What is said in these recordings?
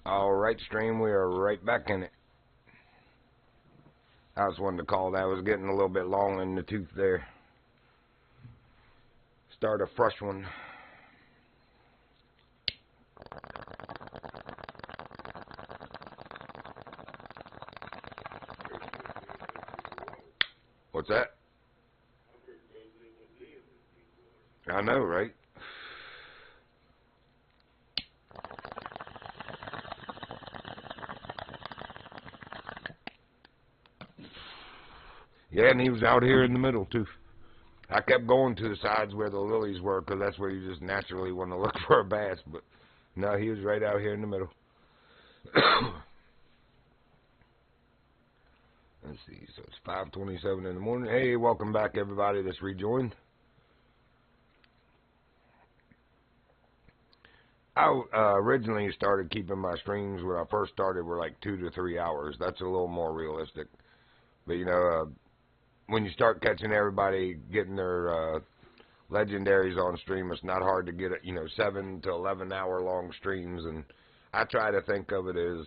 All right, stream, we are right back in it. I just wanted to call that. I was getting a little bit long in the tooth there. Start a fresh one. What's that? I know, right? Yeah, and he was out here in the middle, too. I kept going to the sides where the lilies were, because that's where you just naturally want to look for a bass. But, no, he was right out here in the middle. Let's see, so it's 5:27 in the morning. Hey, welcome back, everybody that's rejoined. I originally started keeping my streams when I first started were like 2 to 3 hours. That's a little more realistic. But, you know, when you start catching everybody getting their legendaries on stream, it's not hard to get, 7 to 11 hour long streams. And I try to think of it as,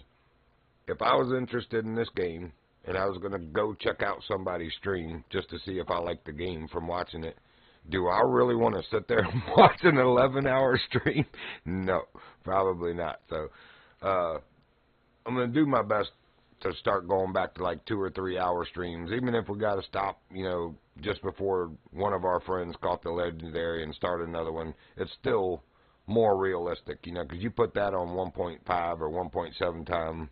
if I was interested in this game and I was going to go check out somebody's stream just to see if I like the game from watching it, do I really want to sit there and watch an 11-hour stream? No, probably not. So I'm going to do my best to start going back to like 2 or 3 hour streams, even if we got to stop, just before one of our friends caught the legendary and start another one. It's still more realistic, because you put that on 1.5 or 1.7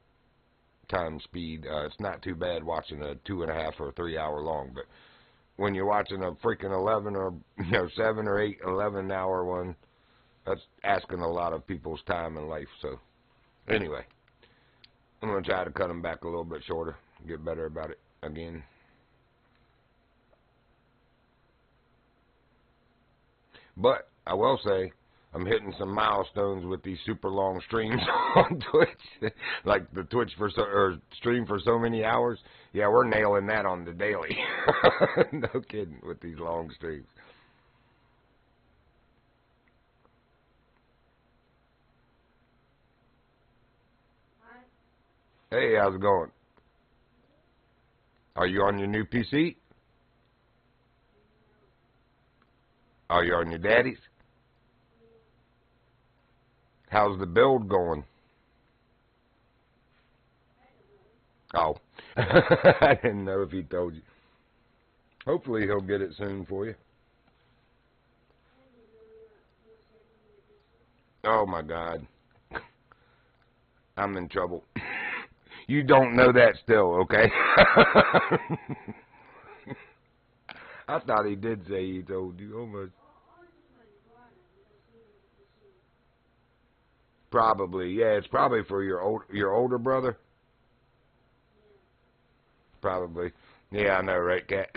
time speed. It's not too bad watching a 2.5 or 3 hour long, but when you're watching a freaking 11 or 7 or 8, 11 hour one, that's asking a lot of people's time in life. So anyway, I'm going to try to cut them back a little bit shorter, get better about it again. But I will say, I'm hitting some milestones with these super long streams on Twitch, like the Twitch stream for so many hours. Yeah, we're nailing that on the daily. No kidding with these long streams. Hey, how's it going? Are you on your new PC? Are you on your daddy's? How's the build going? Oh, I didn't know if he told you. Hopefully he'll get it soon for you. Oh my God. I'm in trouble. You don't know that still, okay? I thought he did say he told you. Almost. Probably, yeah. It's probably for your older brother. Probably. Yeah, I know, right, Cat?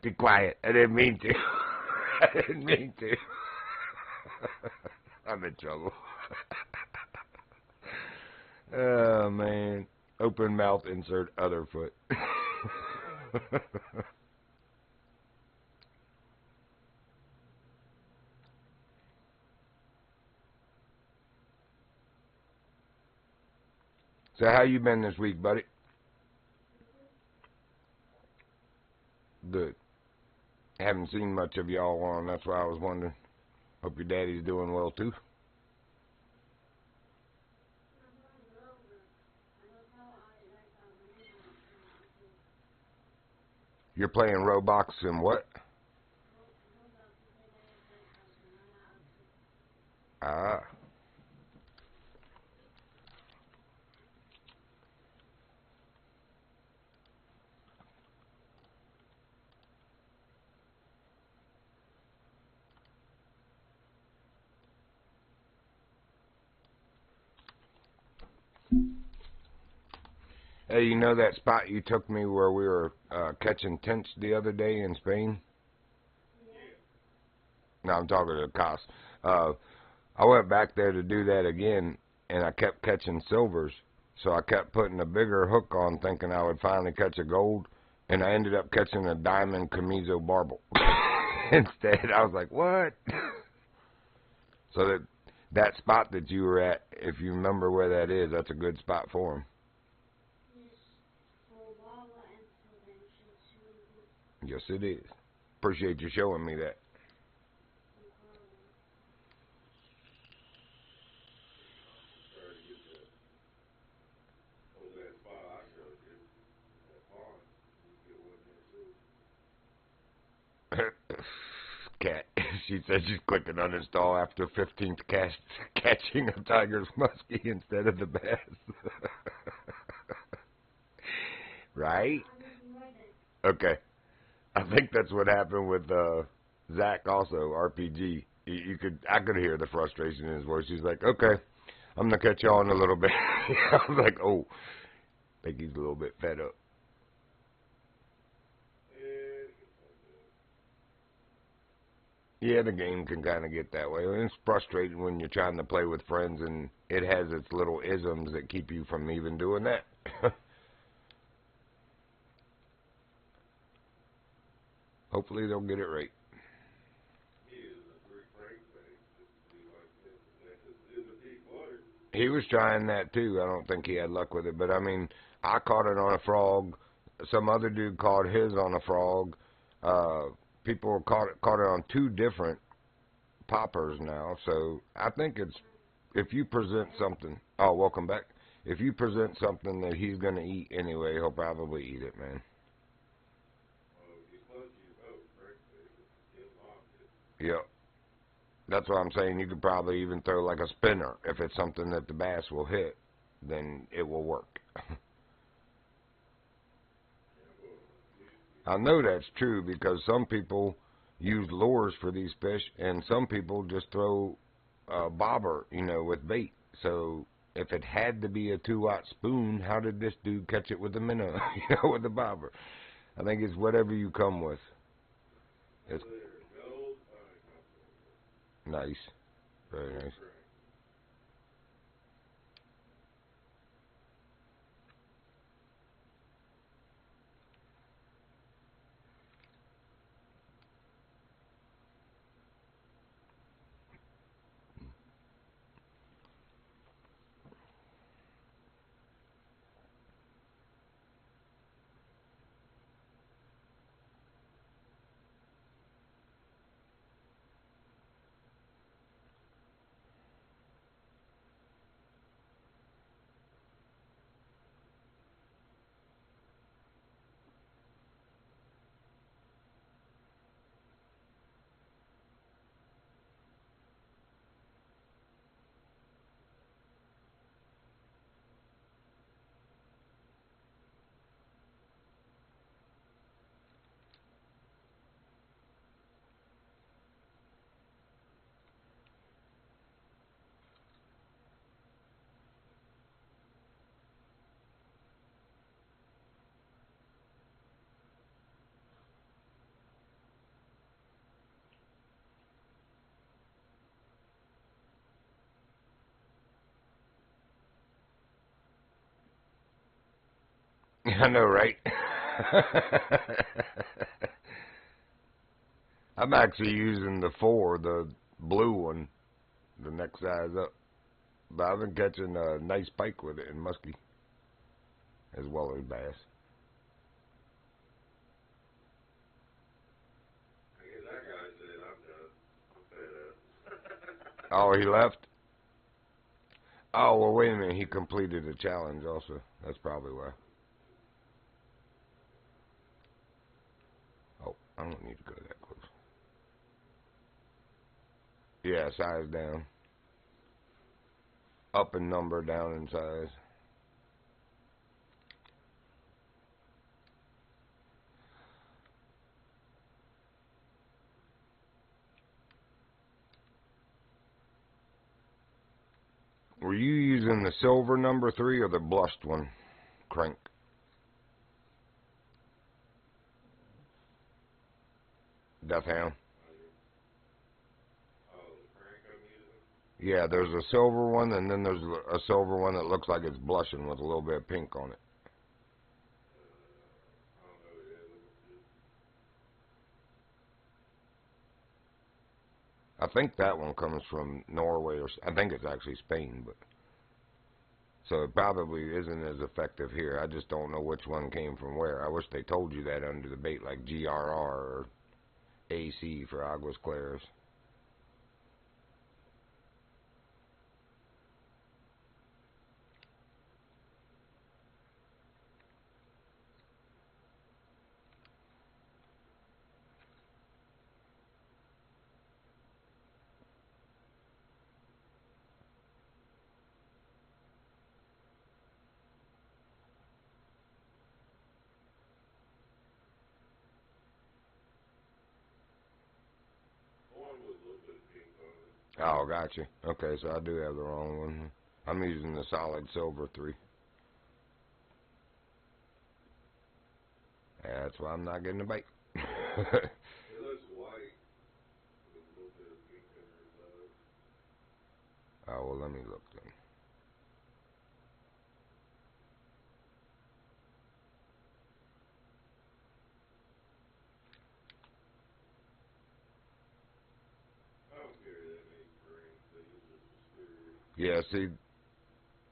Be quiet. I didn't mean to. I didn't mean to. I'm in trouble. Oh, man. Open mouth, insert other foot. So how you been this week, buddy? Good. Haven't seen much of y'all on. That's why I was wondering. Hope your daddy's doing well, too. You're playing Roblox and what? Ah. Hey, you know that spot you took me where we were catching tench the other day in Spain? No, I'm talking to Cos. I went back there to do that again, and I kept catching silvers. So I kept putting a bigger hook on, thinking I would finally catch a gold, and I ended up catching a diamond chamizo barbel. Instead, I was like, what? So That spot that you were at, if you remember where that is, that's a good spot for him. Yes, it is. Appreciate you showing me that. Cat. She said she's clicking uninstall after 15th catching a tiger's muskie instead of the bass. Right? Okay. I think that's what happened with Zach also, RPG. I could hear the frustration in his voice. He's like, okay, I'm going to catch you on a little bit. I was like, oh, I think he's a little bit fed up. Yeah, the game can kind of get that way. And it's frustrating when you're trying to play with friends and it has its little isms that keep you from even doing that. Hopefully they'll get it right. He was trying that too. I don't think he had luck with it. But I mean, I caught it on a frog. Some other dude caught his on a frog. People caught it on two different poppers now. So I think it's, if you present something, oh, welcome back. If you present something that he's going to eat anyway, he'll probably eat it, man. Yep. That's what I'm saying. You could probably even throw like a spinner. If it's something that the bass will hit, then it will work. I know that's true because some people use lures for these fish, and some people just throw a bobber, with bait. So if it had to be a 2-aught spoon, how did this dude catch it with a minnow, with a bobber? I think it's whatever you come with. It's nice. Very nice. I know, right? I'm actually using the 4, the blue one, the next size up. But I've been catching a nice pike with it in muskie, as well as bass. Oh, he left? Oh, well, wait a minute. He completed a challenge also. That's probably why. Oh, I don't need to go that close. Yeah, size down. Up in number, down in size. Were you using the silver number 3 or the blushed one? Crank. Death Hound. Yeah, there's a silver one, and then there's a silver one that looks like it's blushing with a little bit of pink on it. I think that one comes from Norway, or I think it's actually Spain, but so it probably isn't as effective here. I just don't know which one came from where. I wish they told you that under the bait, like GRR or AC for Aguas Claras. Oh, gotcha. Okay, so I do have the wrong one. I'm using the solid silver 3. That's why I'm not getting the bait. Oh, well, let me look then. Yeah, see,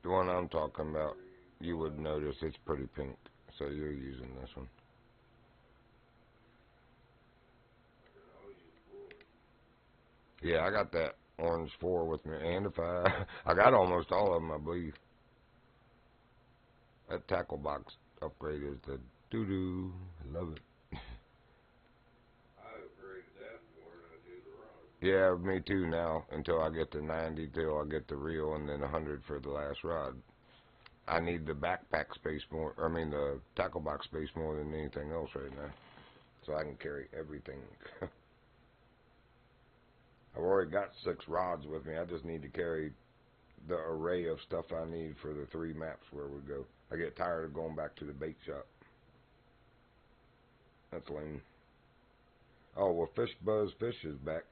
the one I'm talking about, you would notice it's pretty pink. So you're using this one. Yeah, I got that orange 4 with me, and if I got almost all of them, I believe. That tackle box upgrade is the doo-doo. I love it. Yeah, me too now, until I get to 90, till I get the reel, and then 100 for the last rod. I need the backpack space more, the tackle box space more than anything else right now, so I can carry everything. I've already got 6 rods with me. I just need to carry the array of stuff I need for the 3 maps where we go. I get tired of going back to the bait shop. That's lame. Oh, well, Fish Buzz Fish is back.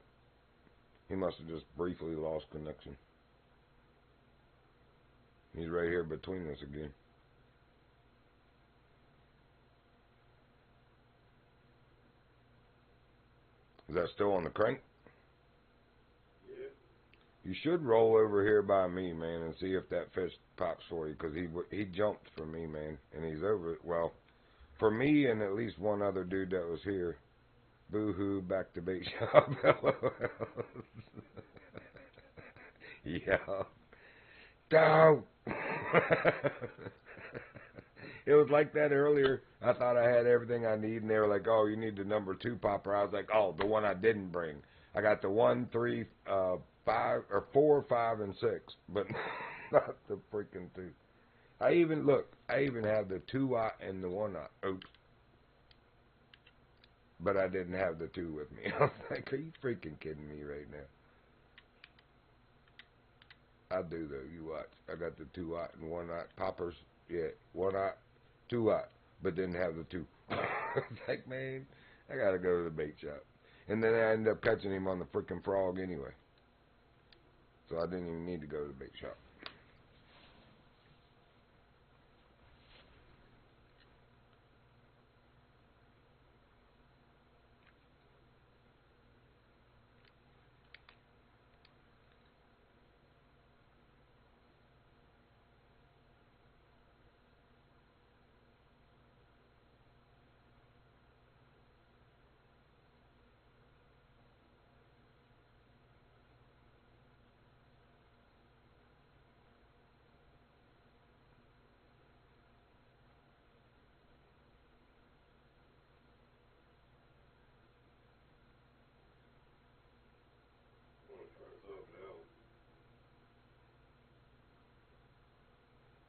He must have just briefly lost connection. He's right here between us again. Is that still on the crank? You should roll over here by me, man, and see if that fish pops for you, because he jumped for me, man, and he's over. Well, for me and at least one other dude that was here. Boo-hoo, back to bait shop. Yeah. Don't. It was like that earlier. I thought I had everything I need, and they were like, "Oh, you need the number 2 popper." I was like, "Oh, the one I didn't bring." I got the 1, 3, 5, or 4, 5, and 6, but not the freaking 2. I even have the 2-aught and the 1-aught. Oops. But I didn't have the 2 with me. I was like, "Are you freaking kidding me right now?" I do though. You watch. I got the 2-aught and 1-aught poppers. Yeah, 1-aught, 2-aught, but didn't have the 2. It's like, man, I gotta go to the bait shop. And then I ended up catching him on the freaking frog anyway. So I didn't even need to go to the bait shop.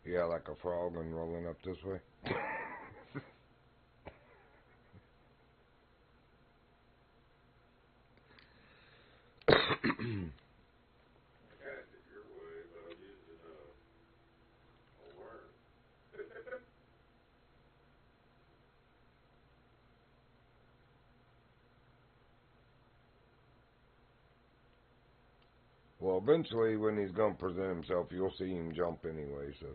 Yeah, like a frog and rolling up this way. Well, eventually, when he's gonna present himself, you'll see him jump anyway. So.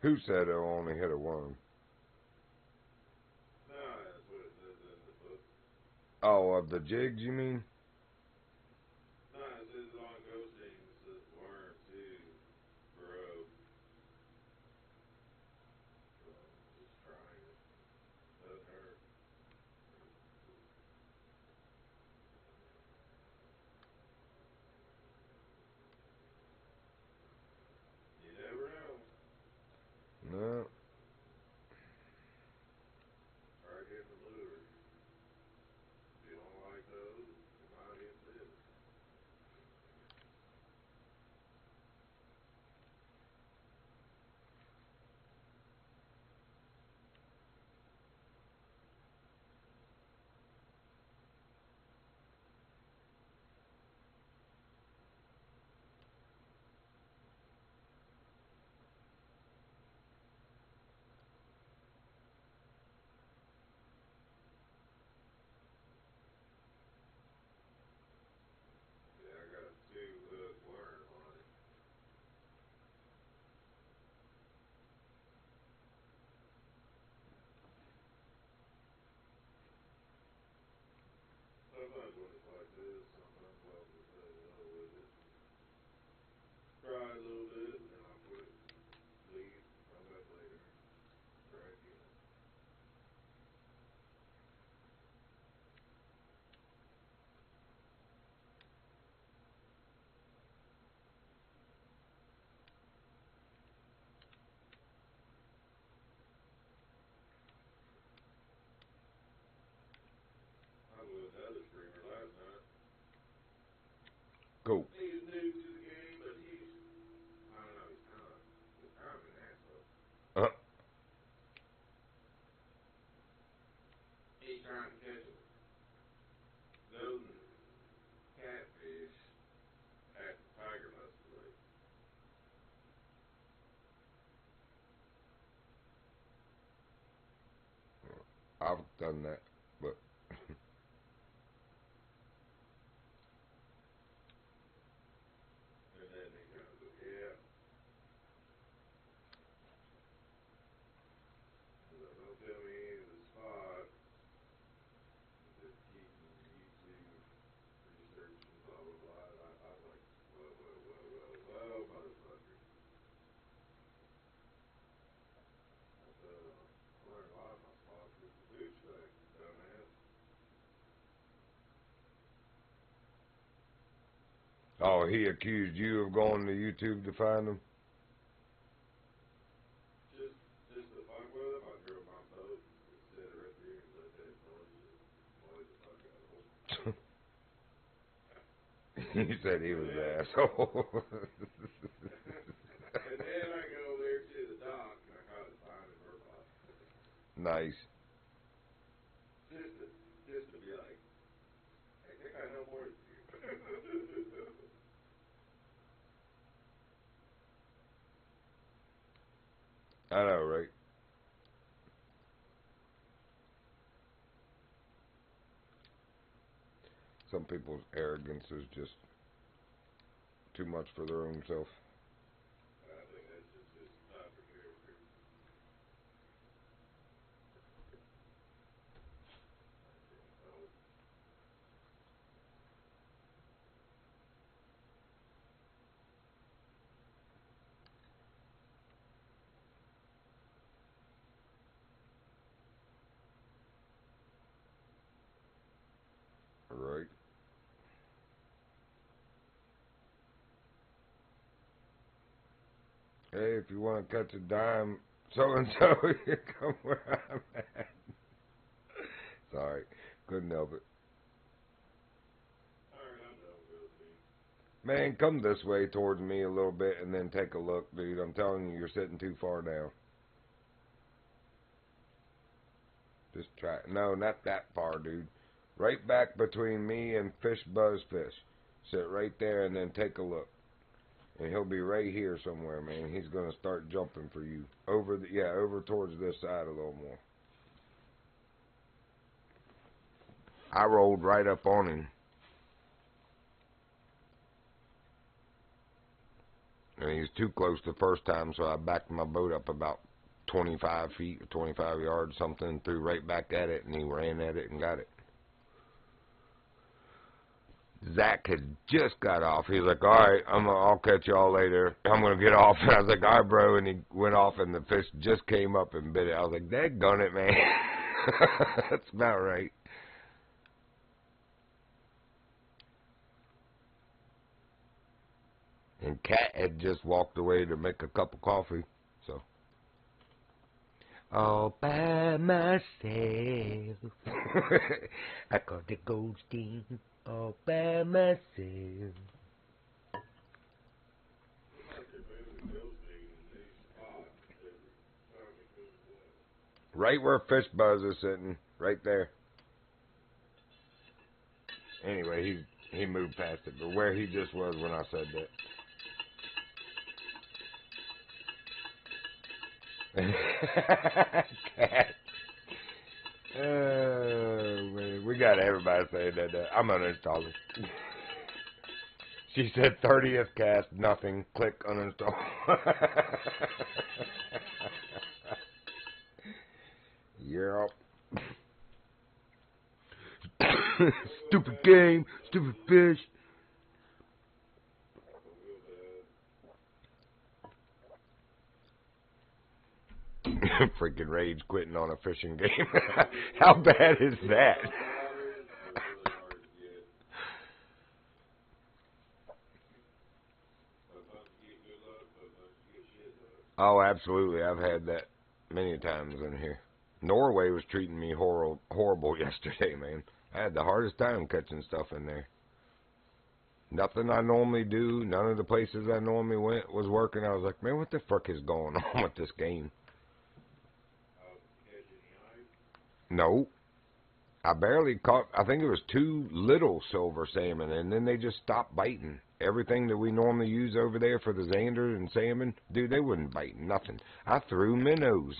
Who said it'll only hit a worm? No, that's what it says in the book. Oh, of the jigs, you mean? No, it says on ghosting, it says worm too, bro. So, just trying it. Doesn't hurt. You never know. No. Try getting the lures. If you don't like those, you might hit this. Yeah, I got 2 hook worm on it. Sometimes when it's like this, sometimes I'll just let it go with it. Try a little bit, and then I'll quit. Leave, come back later. Try again. I was with another streamer last night. Cool. He's new to the game, but he's, I don't know, he's kind of an asshole. Uh, He's trying to catch a golden catfish at the Tiger Muscle Lake. I've done that, but And then he kind of goes, yeah. He's like, don't tell me the spot. Just keep YouTube researching, blah, blah, blah. And I was like, whoa, whoa, whoa, whoa, whoa, motherfucker. I said, I learned a lot of my spots with the douchebag, dumbass. oh, he accused you of going to YouTube to find him? Just to fuck with him, I drove my boat and sit right there and let that noise just annoy the fuck out of him. You said he was an asshole. And then I go over there to the dock and I caught it behind the bird box. Nice. Just to be like, I think I know more than you. I know, right? Some people's arrogance is just too much for their own self. I think that's just his type of character. Oh, Right? Hey, if you want to catch a dime, so and so, you come where I'm at. Sorry, couldn't help it. alright, I'm done with ghosting. Man, come this way towards me a little bit and then take a look, dude. I'm telling you, you're sitting too far down. Just try. No, not that far, dude. Right back between me and Fish Buzz Fish. Sit right there and then take a look. And he'll be right here somewhere, man. He's gonna start jumping for you. Over towards this side a little more. I rolled right up on him. And he was too close the first time, so I backed my boat up about 25 feet or 25 yards, something, threw right back at it, and he ran at it and got it. Zach had just got off. He was like, all right, I'll catch y'all later. I'm going to get off. And I was like, all right, bro. And he went off, and the fish just came up and bit it. I was like, daggone it, man. That's about right. And Cat had just walked away to make a cup of coffee. So, all by myself. I caught the Goldstein all by myself. Right where Fish Buzz is sitting, right there. Anyway, he moved past it, but where he just was when I said that. Cat. Oh, man. We got everybody saying that. I'm uninstalling. She said 30th cast, nothing. Click uninstall. Yep. Stupid game, stupid fish. Freaking rage quitting on a fishing game. How bad is that? Oh, absolutely. I've had that many times in here. Norway was treating me horrible yesterday, man. I had the hardest time catching stuff in there. Nothing I normally do, none of the places I normally went was working. I was like, man, what the fuck is going on with this game? No. I barely caught, I think it was 2 little silver salmon, and then they just stopped biting. Everything that we normally use over there for the zander and salmon, dude, they wouldn't bite nothing. I threw minnows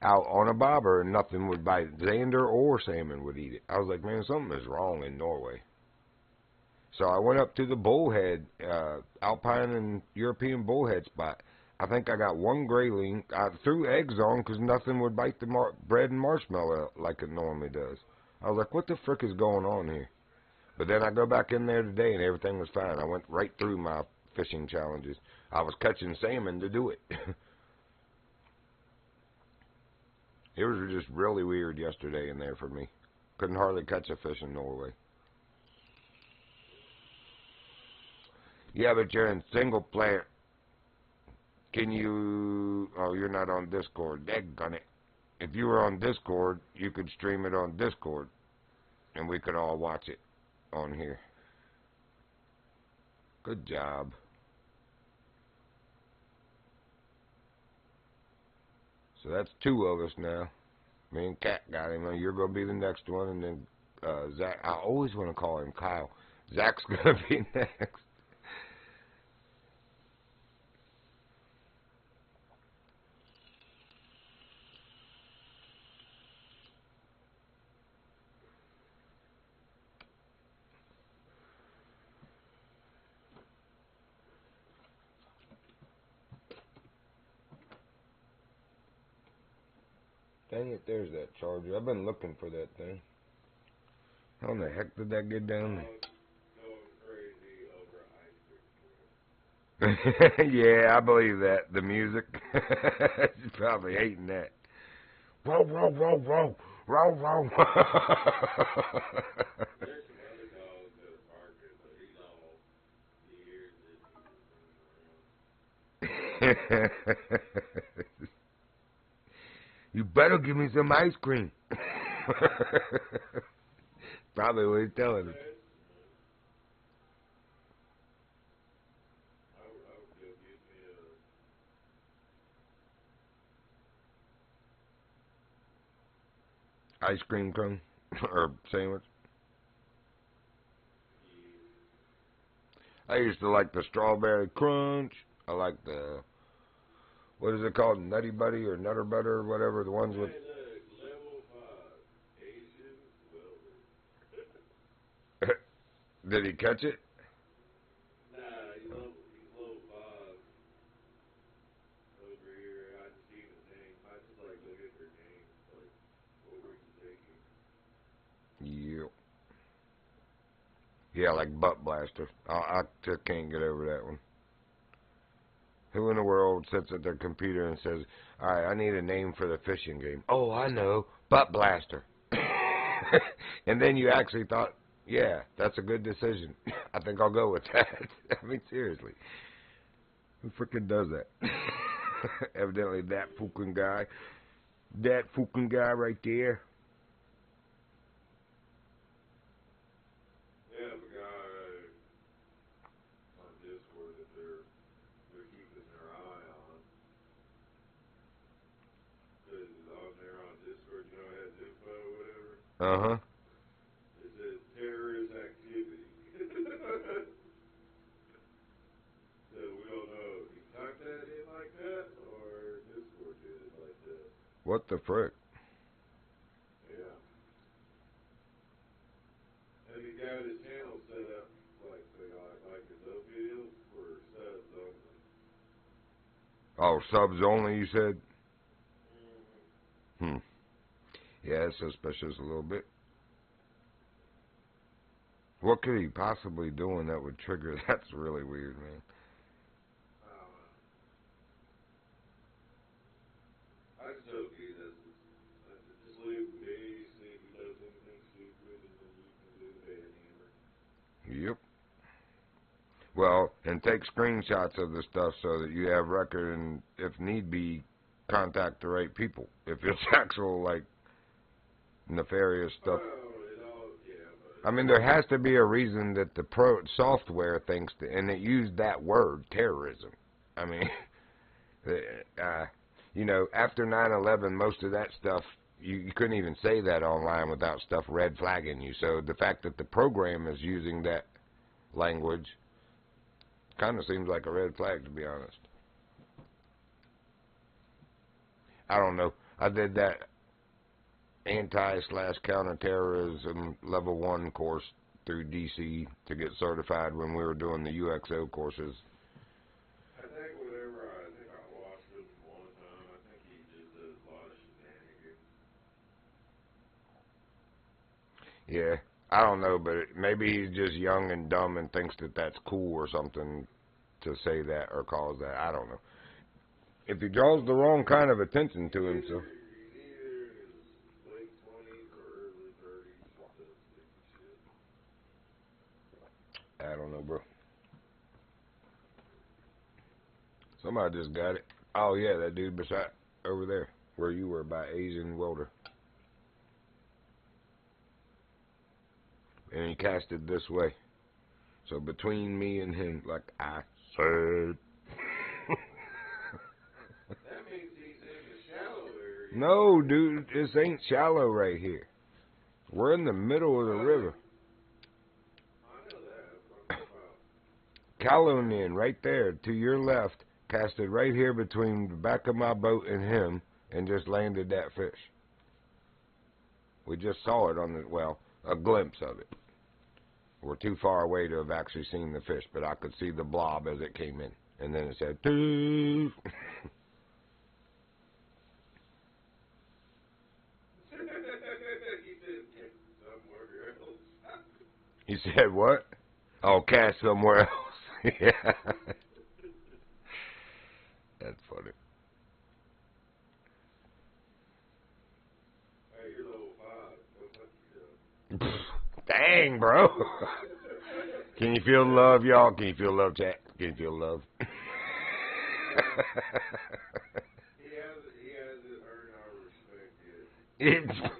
out on a bobber, and nothing would bite. Zander or salmon would eat it. I was like, man, something is wrong in Norway. So I went up to the bullhead, Alpine and European bullhead spot. I think I got 1 grayling. I threw eggs on because nothing would bite the bread and marshmallow like it normally does. I was like, what the frick is going on here? But then I go back in there today and everything was fine. I went right through my fishing challenges. I was catching salmon to do it. It was just really weird yesterday in there for me. Couldn't hardly catch a fish in Norway. Yeah, but you're in single player. Can you... Oh, you're not on Discord. Daggone it. If you were on Discord, you could stream it on Discord. And we could all watch it on here. Good job. So that's 2 of us now. Me and Kat got him. You're going to be the next one. And then Zach. I always want to call him Kyle. Zach's going to be next. Dang it, there's that charger. I've been looking for that thing. How in the heck did that get down there? Yeah, I believe that. The music. She's probably hating that. Row, row, row, row. Row, row. You better give me some ice cream. Probably what he's telling him. Ice cream cone or sandwich. I used to like the strawberry crunch. I like the, what is it called, Nutty Buddy or Nutter Butter or whatever, the ones with. Did he catch it? Yeah, like butt blaster. I just can't get over that one. Who in the world sits at their computer and says, all right, I need a name for the fishing game. Oh, I know, butt blaster. And then you actually thought, yeah, that's a good decision. I think I'll go with that. I mean, seriously. Who freaking does that? Evidently that fucking guy. That fucking guy right there. Yeah, the guy on Discord that they're keeping their eye on. Because on there on Discord, you know, it has info or whatever. Uh-huh. It says terrorist activity. So we don't know if he typed that in like that or Discord did it like that. What the frick? Yeah. And he got his channel set up like his own videos for subs only. Oh, subs only, you said? Mm-hmm. Yeah, it's suspicious a little bit. What could he possibly doing that would trigger? That's really weird, man. I just hope he doesn't. Just leave him be, see if he does anything stupid, and then you can do the band hammer. Yep. Well, and take screenshots of the stuff so that you have record and, if need be, contact the right people. If it's actual, like, nefarious stuff. I mean, there has to be a reason that the software thinks that, and it used that word, terrorism. I mean, you know, after 9/11, most of that stuff, you couldn't even say that online without stuff red flagging you. So the fact that the program is using that language kind of seems like a red flag, to be honest. I don't know. I did that anti/counterterrorism level 1 course through DC to get certified when we were doing the UXO courses. I think I watched him one time. I think he just does a lot of shenanigans. Yeah, I don't know, but maybe he's just young and dumb and thinks that that's cool or something to say that or cause that. I don't know. If he draws the wrong kind of attention to himself. I don't know, bro. Somebody just got it. Oh, yeah, that dude beside over there, where you were by Asian Welder. And he cast it this way. So between me and him, like I said. That means he's in the shallow area. No, dude, this ain't shallow right here. We're in the middle of the river. I know that. Calonian, right there, to your left, casted right here between the back of my boat and him, and just landed that fish. We just saw it on the, well, a glimpse of it. We're too far away to have actually seen the fish, but I could see the blob as it came in. And then it said, doo. He said what? Oh, cast somewhere else. Yeah. That's funny. Hey, you're level 5. Go fuck yourself. Dang, bro. Can you feel love, y'all? Can you feel love, chat? Can you feel love? He hasn't earned our respect yet.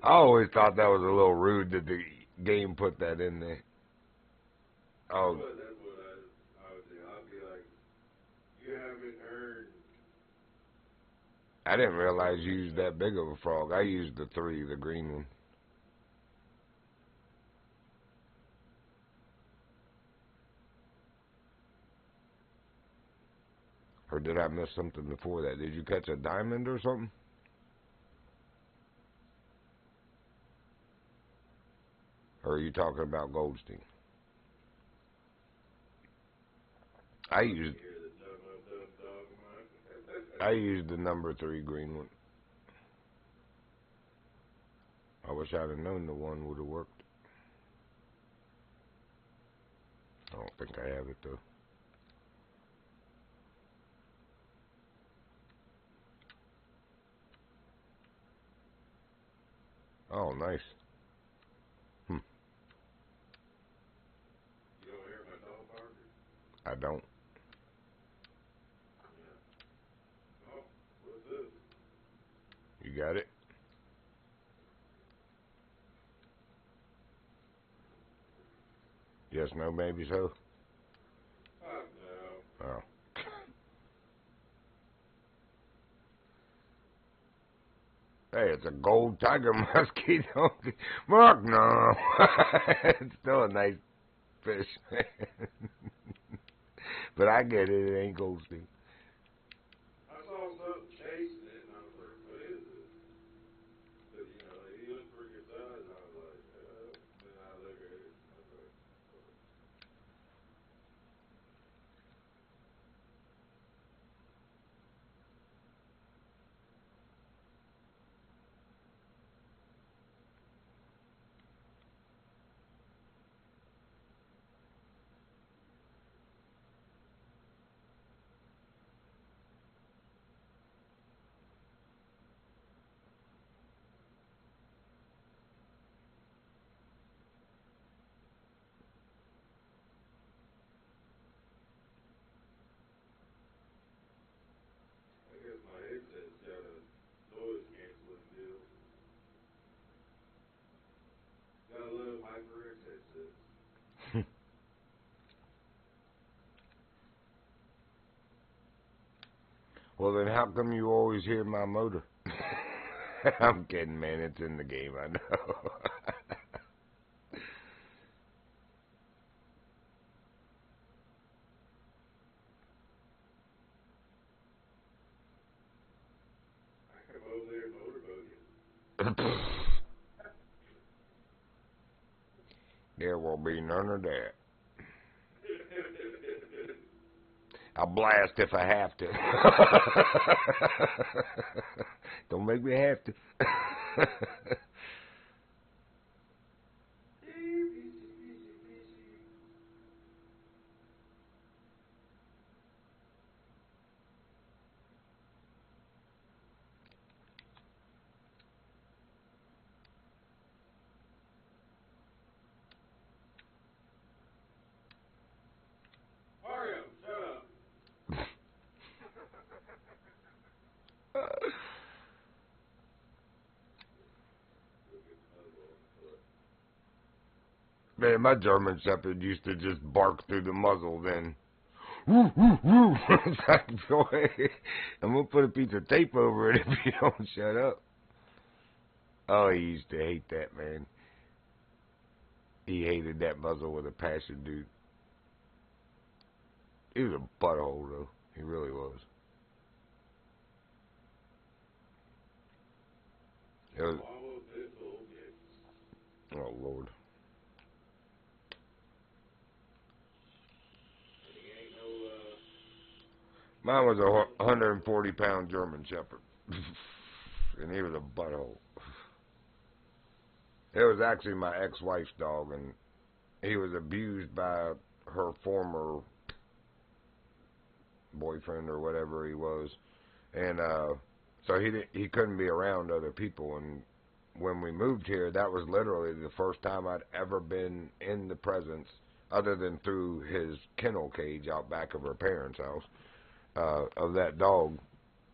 I always thought that was a little rude that the game put that in there. Oh. That's what I would do. I'd be like, you haven't earned. I didn't realize you used that big of a frog. I used the 3, the green one. Or did I miss something before that? Did you catch a diamond or something? Or are you talking about Goldstein? I used the number 3 green one. I wish I'd have known the one would have worked. I don't think I have it though. Oh, nice. You don't hear my dog barking? I don't. Yeah. Oh, what's this? You got it? Yes, no, maybe so. No. Oh. Hey, it's a gold tiger mosquito. Mark, no. It's still a nice fish. But I get it. It ain't gold steel. I saw something chasing it, and I was like, what is this? But, you know, he looked pretty good size, and I was like, then I look at it, and I was like, I guess my headset's got a noise canceling deal. Got a little HyperX headset. Well, then how come you always hear my motor? I'm kidding, man. It's in the game, I know. I come over there and motorboat you. There will be none of that. I'll blast if I have to. Don't make me have to. Mario, shut up. Man, my German Shepherd used to just bark through the muzzle then. Woo, woo, woo. It's like, boy, I'm going to put a piece of tape over it if you don't shut up. Oh, he used to hate that, man. He hated that muzzle with a passion, dude. He was a butthole, though. He really was. It was. Oh, Lord. Mine was a 140-pound German Shepherd. And he was a butthole. It was actually my ex-wife's dog, and he was abused by her former boyfriend or whatever he was. And so he couldn't be around other people. And when we moved here, that was literally the first time I'd ever been in the presence, other than through his kennel cage out back of her parents' house, of that dog.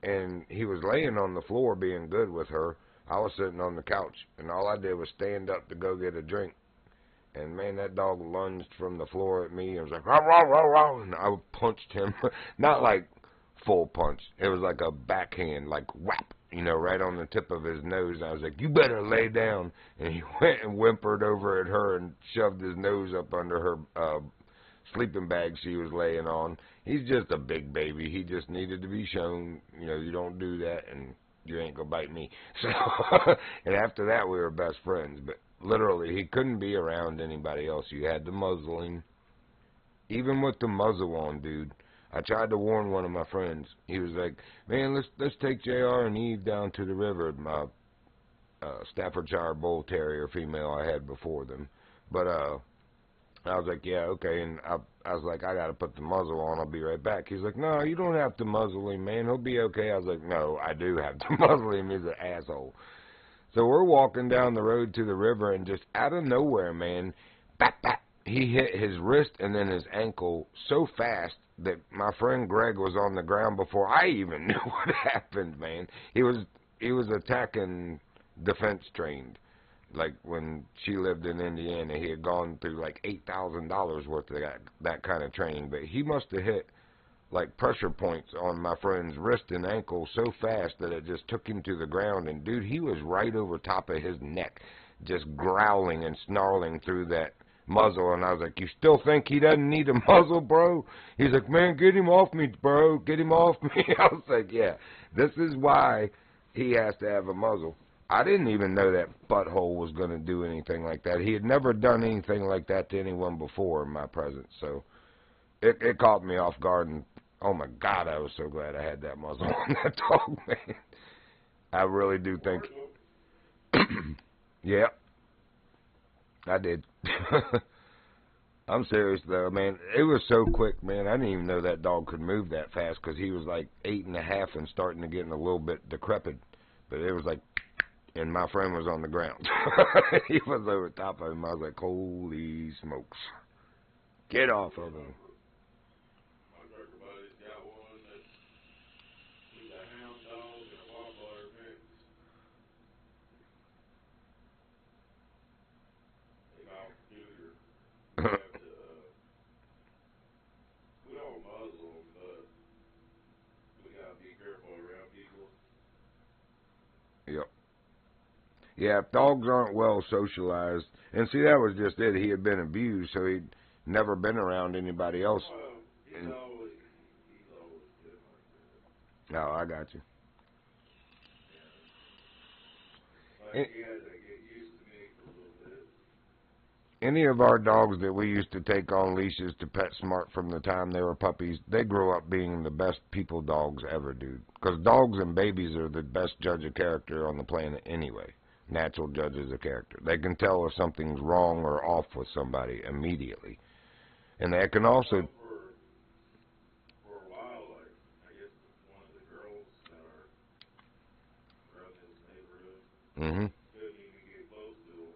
And he was laying on the floor being good with her. I was sitting on the couch, and all I did was stand up to go get a drink. And, man, that dog lunged from the floor at me and was like, rah, rah, rah, rah, and I punched him. Not like full punch. It was like a backhand, like whap, you know, right on the tip of his nose. And I was like, you better lay down. And he went and whimpered over at her and shoved his nose up under her sleeping bag she was laying on. He's just a big baby. He just needed to be shown, you know, you don't do that and you ain't gonna bite me. So, and after that we were best friends. But literally, he couldn't be around anybody else. You had to muzzle him. Even with the muzzle on, dude. I tried to warn one of my friends. He was like, man, let's take JR and Eve down to the river. My Staffordshire Bull Terrier female I had before them. But I was like, yeah, okay. And I was like, I got to put the muzzle on. I'll be right back. He's like, no, you don't have to muzzle him, man. He'll be okay. I was like, no, I do have to muzzle him. He's an asshole. So we're walking down the road to the river, and just out of nowhere, man, bap, bap, he hit his wrist and then his ankle so fast that my friend Greg was on the ground before I even knew what happened, man. He was attacking defense trained. Like when she lived in Indiana, he had gone through like $8,000 worth of that kind of training. But he must have hit like pressure points on my friend's wrist and ankle so fast that it just took him to the ground. And dude, he was right over top of his neck, just growling and snarling through that muzzle. And I was like, you still think he doesn't need a muzzle, bro? He's like, man, get him off me, bro. Get him off me. I was like, yeah, this is why he has to have a muzzle. I didn't even know that butthole was going to do anything like that. He had never done anything like that to anyone before in my presence. So it caught me off guard. And oh, my God, I was so glad I had that muzzle on that dog, man. I really do think. Yeah, I did. I'm serious, though, man. It was so quick, man. I didn't even know that dog could move that fast because he was like 8.5 and starting to get a little bit decrepit. But it was like, and my friend was on the ground. He was over top of him. I was like, holy smokes. Get off of him. My trucker buddy's got one that he's a hound dog and a Rottweiler mix. They all peculiar. We have to, we don't muzzle them, but we gotta be careful around people. Yep. Yeah, if dogs aren't well socialized, and see, that was just it. He had been abused, so he'd never been around anybody else. Well, he's And, always been like that. no, I got you. Like It, he had to get used to me for a little bit. any of our dogs that we used to take on leashes to PetSmart from the time they were puppies, they grew up being the best people dogs ever, dude. Because dogs and babies are the best judge of character on the planet anyway. Natural judges of character. They can tell if something's wrong or off with somebody immediately. And they can also... For a while, like, I guess one of the girls that are around his neighborhood Mm-hmm. couldn't even get close to him.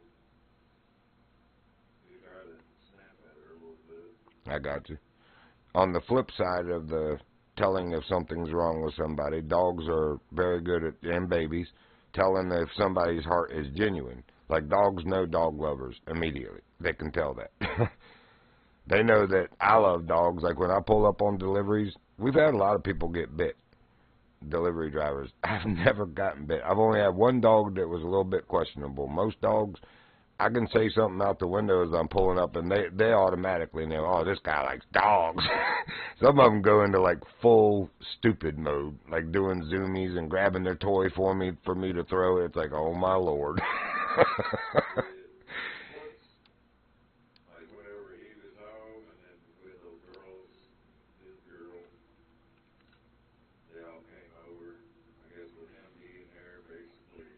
He tried to snap at her a little bit. I got you. On the flip side of the telling if something's wrong with somebody, dogs are very good at, and babies, telling if somebody's heart is genuine. Like, dogs know dog lovers immediately. They can tell that. They know that I love dogs. Like, when I pull up on deliveries, we've had a lot of people get bit, delivery drivers. I've never gotten bit. I've only had one dog that was a little bit questionable. Most dogs, I can say something out the window as I'm pulling up, and they automatically know, oh, this guy likes dogs. Some of them go into, like, full stupid mode, like doing zoomies and grabbing their toy for me to throw. It's like, oh, my Lord. Like, whenever he was home, and then with those girls, his girl, they all came over. I guess with him being there, basically,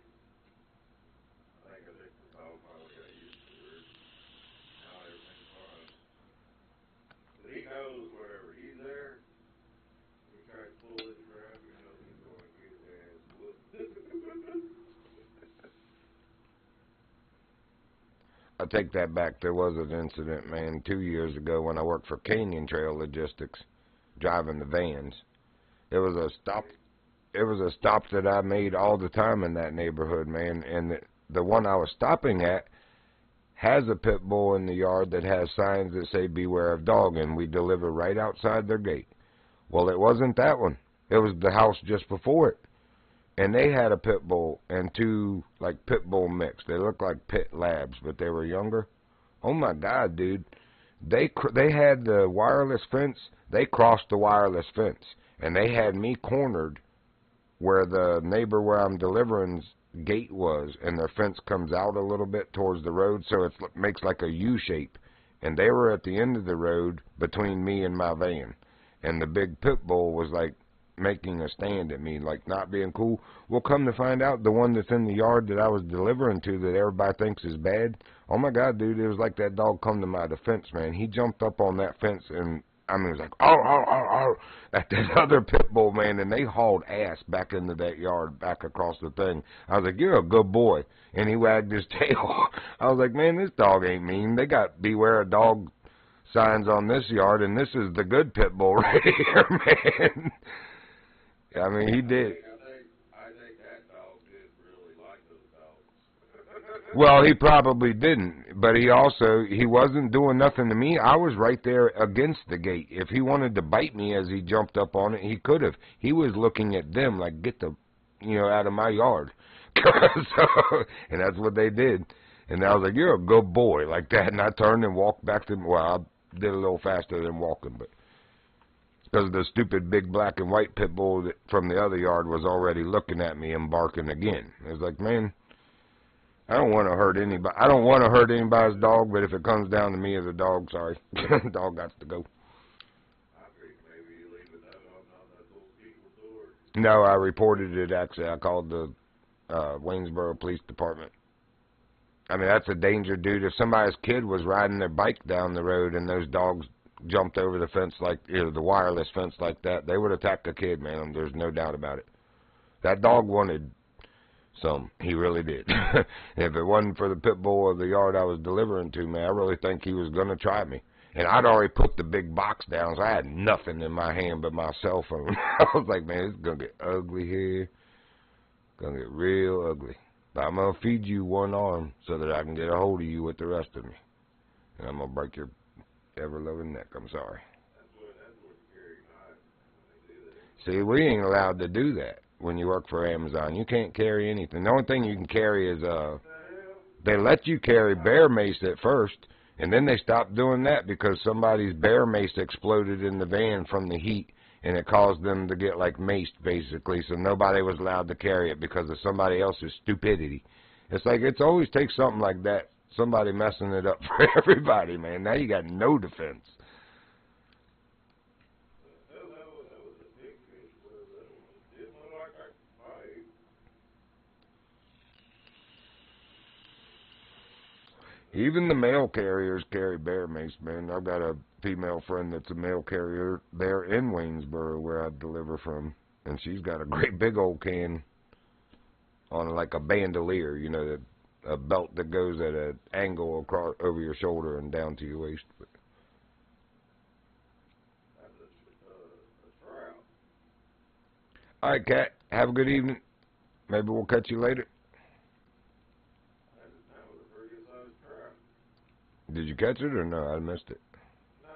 I think the dog probably got used to her. Now everything's fine. But he knows wherever he's there, he tries to pull his crap, he knows he's going to get his ass whooped. I take that back. There was an incident, man, 2 years ago when I worked for Canyon Trail Logistics, driving the vans. It was a stop. It was a stop that I made all the time in that neighborhood, man. And the one I was stopping at has a pit bull in the yard that has signs that say "Beware of dog," and we deliver right outside their gate. Well, it wasn't that one. It was the house just before it. And they had a pit bull and two, like, pit bull mix. They looked like pit labs, but they were younger. Oh, my God, dude. They had the wireless fence. They crossed the wireless fence. And they had me cornered where the neighbor where I'm delivering's gate was. And their fence comes out a little bit towards the road, so it makes like a U shape. And they were at the end of the road between me and my van. And the big pit bull was, like, making a stand at me, like not being cool. Well, come to find out, the one that's in the yard that I was delivering to that everybody thinks is bad, oh my God, dude, it was like that dog come to my defense, man. He jumped up on that fence and, I mean, it was like, oh, at that other pit bull, man, and they hauled ass back into that yard, back across the thing. I was like, you're a good boy. And he wagged his tail. I was like, man, this dog ain't mean. They got beware a dog signs on this yard, and this is the good pit bull right here, man. I mean, he did. I think that dog did really like those dogs. Well, he probably didn't, but he wasn't doing nothing to me. I was right there against the gate. If he wanted to bite me as he jumped up on it, he could have. He was looking at them like, get the, out of my yard. And that's what they did. And I was like, you're a good boy, like that. And I turned and walked back to, well, I did a little faster than walking, but because the stupid big black and white pit bull from the other yard was already looking at me and barking again. It was like, man, I don't want to hurt anybody. I don't want to hurt anybody's dog, but if it comes down to me as a dog, sorry, dog got to go. I think maybe you leave it on that little people's door. No, I reported it, actually. I called the Waynesboro Police Department. I mean, that's a danger, dude. If somebody's kid was riding their bike down the road and those dogs jumped over the fence like, the wireless fence like that, they would attack the kid, man. There's no doubt about it. That dog wanted some. He really did. If it wasn't for the pit bull of the yard I was delivering to, man, I really think he was going to try me. And I'd already put the big box down, so I had nothing in my hand but my cell phone. I was like, man, it's going to get ugly here. Going to get real ugly. But I'm going to feed you one arm so that I can get a hold of you with the rest of me. And I'm going to break your ever-loving neck. I'm sorry. That's what carry knives when they do that. See, we ain't allowed to do that when you work for Amazon. You can't carry anything. The only thing you can carry is, they let you carry bear mace at first, and then they stopped doing that because somebody's bear mace exploded in the van from the heat, and it caused them to get, like, maced, basically, so nobody was allowed to carry it because of somebody else's stupidity. It's like, it's always takes something like that, somebody messing it up for everybody, man. Now you got no defense. That was a big fish, but that one didn't look like I could fight. Even the mail carriers carry bear mace, man. I've got a female friend that's a mail carrier there in Waynesboro where I deliver from, and she's got a great big old can on like a bandolier, a belt that goes at an angle across over your shoulder and down to your waist. But That's a trout. all right, Kat, have a good evening. Maybe we'll catch you later. That was a pretty good sized trout. Did you catch it or no? I missed it. No, I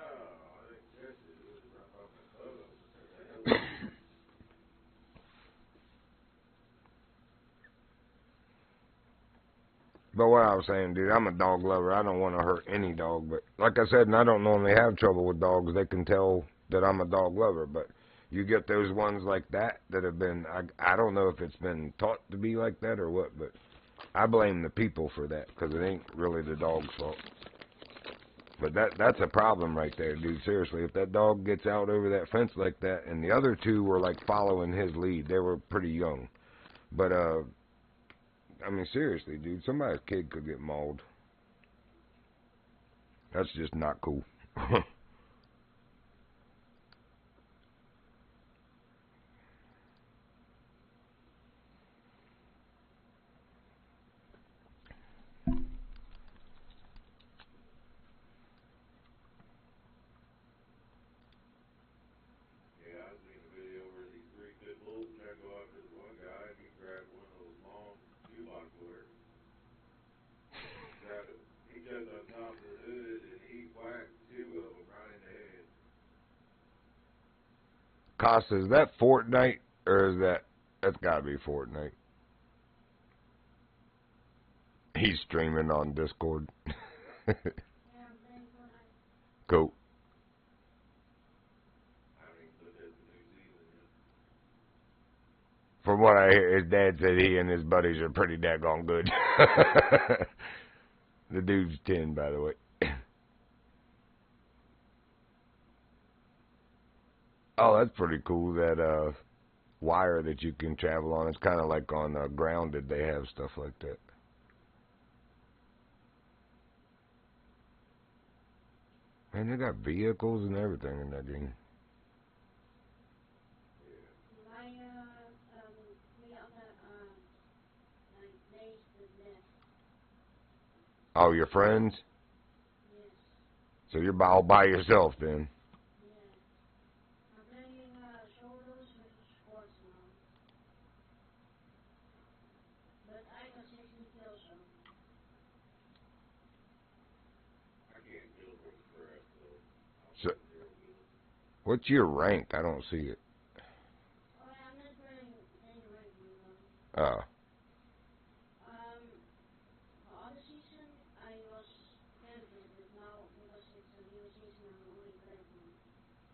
didn't catch it. It was right off my photo. But what I was saying, dude, I'm a dog lover. I don't want to hurt any dog. But like I said, and I don't normally have trouble with dogs. They can tell that I'm a dog lover. But you get those ones like that have been, I don't know if it's been taught to be like that or what, but I blame the people for that because it ain't really the dog's fault. But that's a problem right there, dude. Seriously, if that dog gets out over that fence like that, and the other two were like following his lead, they were pretty young. But, I mean, seriously, dude, somebody's kid could get mauled. That's just not cool. Yeah, I seen a video where these three pit bulls tried to go after this one guy, and he grabbed one of those long shoebox doors. He jumped on top of the hood, and he whacked two of them right in the head. Costa, is that Fortnite, or is that's gotta be Fortnite. He's streaming on Discord. Cool. From what I hear, his dad said he and his buddies are pretty daggone good. The dude's 10, by the way. Oh, that's pretty cool that wire that you can travel on. It's kind of like on Grounded. They have stuff like that. Man, they got vehicles and everything in that game. Oh, your friends? So you're all by yourself then? So, what's your rank? I don't see it. Oh.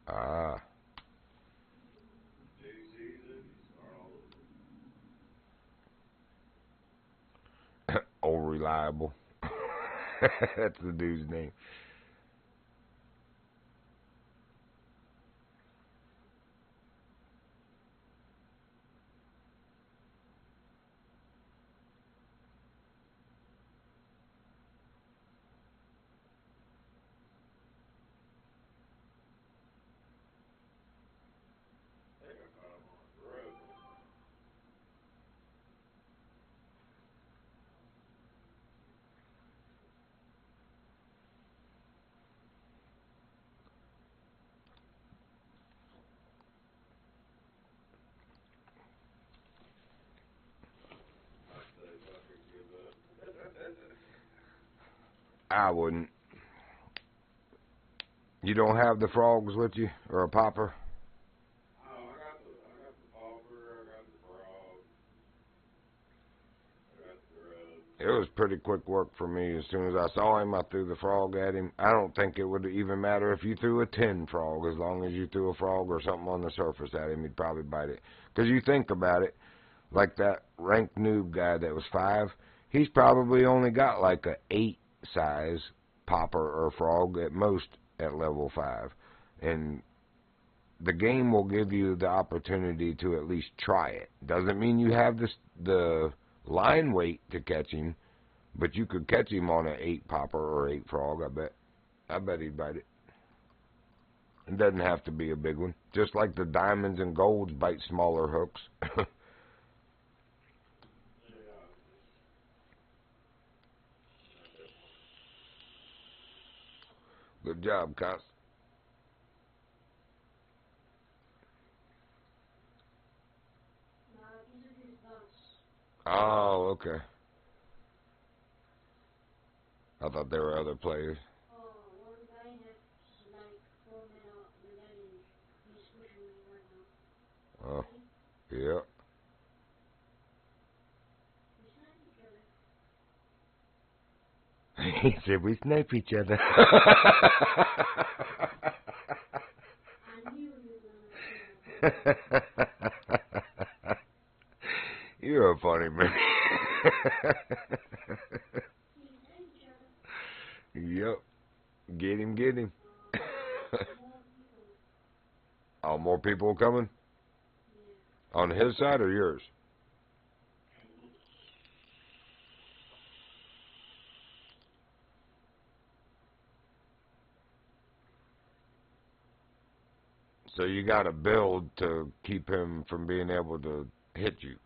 Ah. Old Reliable. That's the dude's name. I wouldn't. You don't have the frogs with you? Or a popper? Oh, I got the popper, I got the frog, I got the grub. It was pretty quick work for me. As soon as I saw him, I threw the frog at him. I don't think it would even matter if you threw a 10 frog. As long as you threw a frog or something on the surface at him, he'd probably bite it. Because you think about it, like that ranked noob guy that was 5, he's probably only got like a 8 size popper or frog at most at level 5. And the game will give you the opportunity to at least try it. Doesn't mean you have the line weight to catch him, but you could catch him on an 8 popper or 8 frog, I bet. I bet he'd bite it. It doesn't have to be a big one. Just like the diamonds and golds bite smaller hooks. Good job, Cos. Oh, okay. I thought there were other players. Oh, yeah. He said we snipe each other. You're a funny man. Yep. Get him, get him. Oh, more people coming? On his side or yours? So you got to build to keep him from being able to hit you.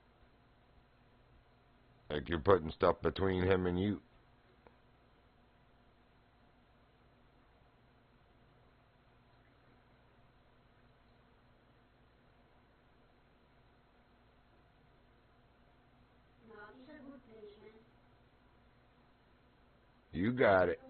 Like you're putting stuff between him and you. You got it.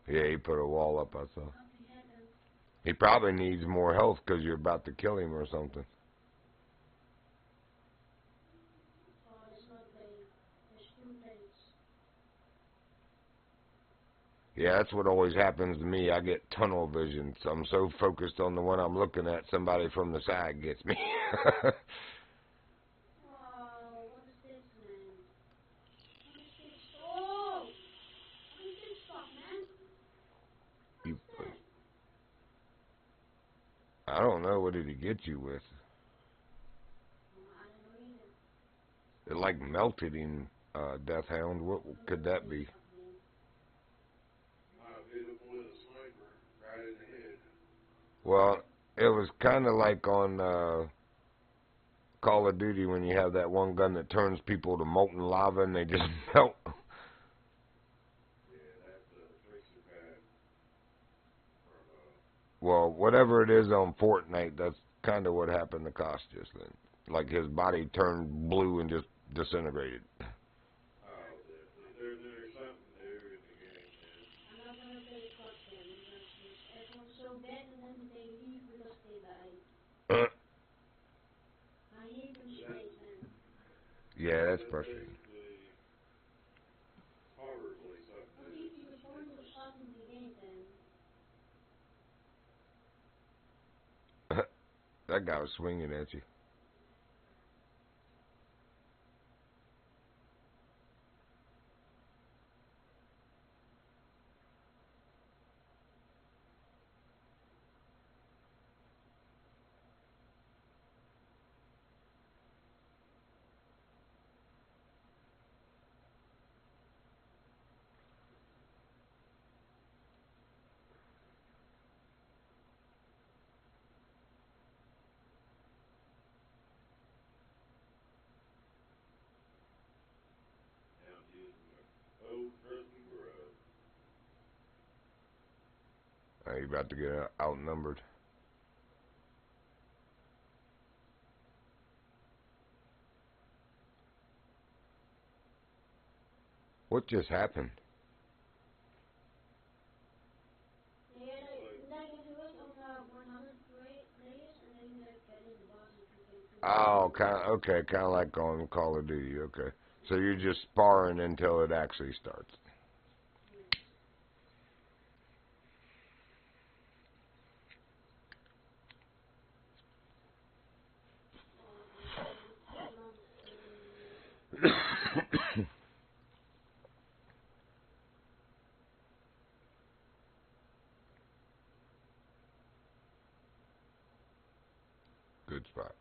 Yeah, he put a wall up, I saw. He probably needs more health because you're about to kill him or something. Yeah, that's what always happens to me. I get tunnel vision. So I'm so focused on the one I'm looking at, somebody from the side gets me. I don't know. What did he get you with? It like melted him, Death Hound. What could that be? Might hit him with a sniper right in the head. Well, it was kind of like on Call of Duty when you have that one gun that turns people to molten lava and they just melt. Yeah, that's a tracer pad from Well, whatever it is on Fortnite, that's kind of what happened to Koss just then. Like his body turned blue and just disintegrated. oh, definitely. There's something new in the game, man. That's Yeah, that's that's frustrating. basically horribly something new. That guy was swinging at you. Now I'm using my old trusty grub. You about to get outnumbered. What just happened? Oh, okay, kind of like on Call of Duty. Okay, so you're just sparring until it actually starts. Good spot.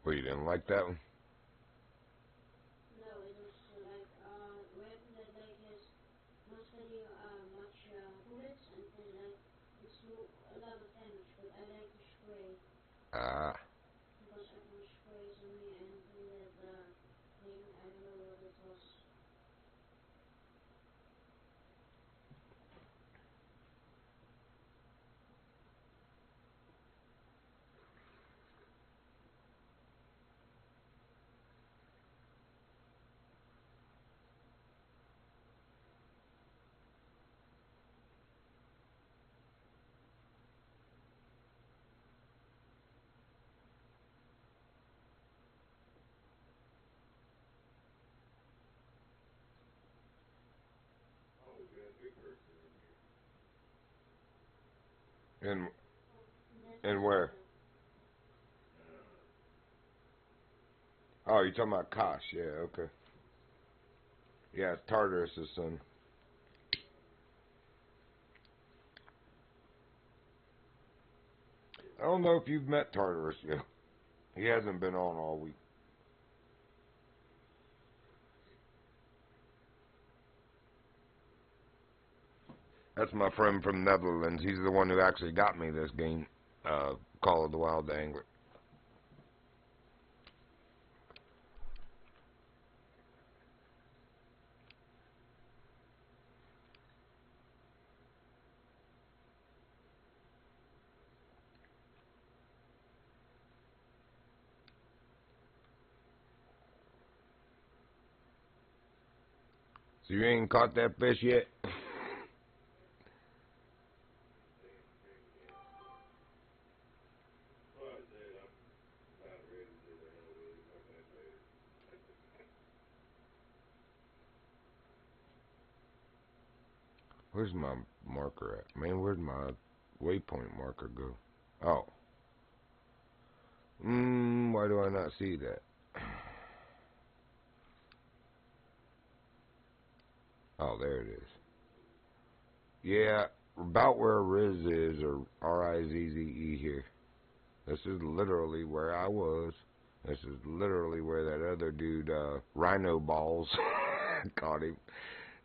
Well, you didn't like that one? Ah, Oh, we got a big person in and where? here. Oh, you're talking about Kosh? Yeah, okay. Yeah, it's Tartarus' son. I don't know if you've met Tartarus yet. He hasn't been on all week. That's my friend from Netherlands. He's the one who actually got me this game, Call of the Wild the Angler. So you ain't caught that fish yet? Well, I said I'm about ready to get the hell with it. Come back later. Where's my marker at? Man, where'd my waypoint marker go? Oh. Why do I not see that? Oh, there it is. Yeah, about where Riz is, or Rizze here. This is literally where I was. This is literally where that other dude, Rhino Balls, caught him.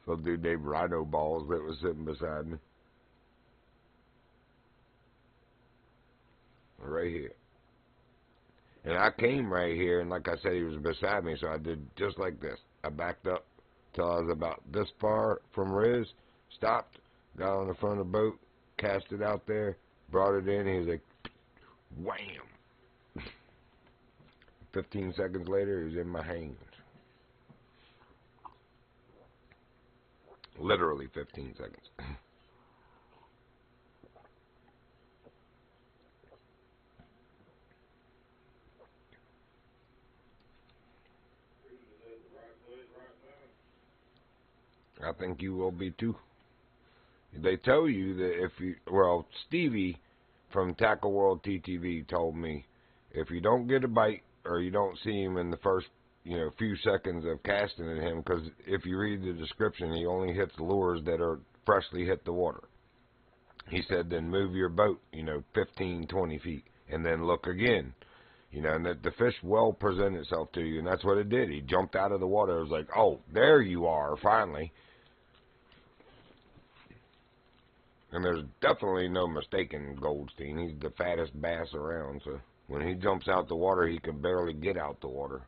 Some dude named Rhino Balls that was sitting beside me. Right here. And I came right here, and like I said, he was beside me, so I did just like this. I backed up till I was about this far from Riz, stopped, got on the front of the boat, cast it out there, brought it in, and he was like, wham! 15 seconds later, he was in my hands. Literally 15 seconds. I think you will be too. They tell you that if you, well, Stevie from Tackle World TTV told me, if you don't get a bite or you don't see him in the first, few seconds of casting at him, because if you read the description, he only hits lures that are freshly hit the water. He said, then move your boat, 15, 20 feet, and then look again. And that the fish will present itself to you, and that's what it did. He jumped out of the water. It was like, oh, there you are, finally. And there's definitely no mistaking Goldstein. He's the fattest bass around, so when he jumps out the water, he can barely get out the water.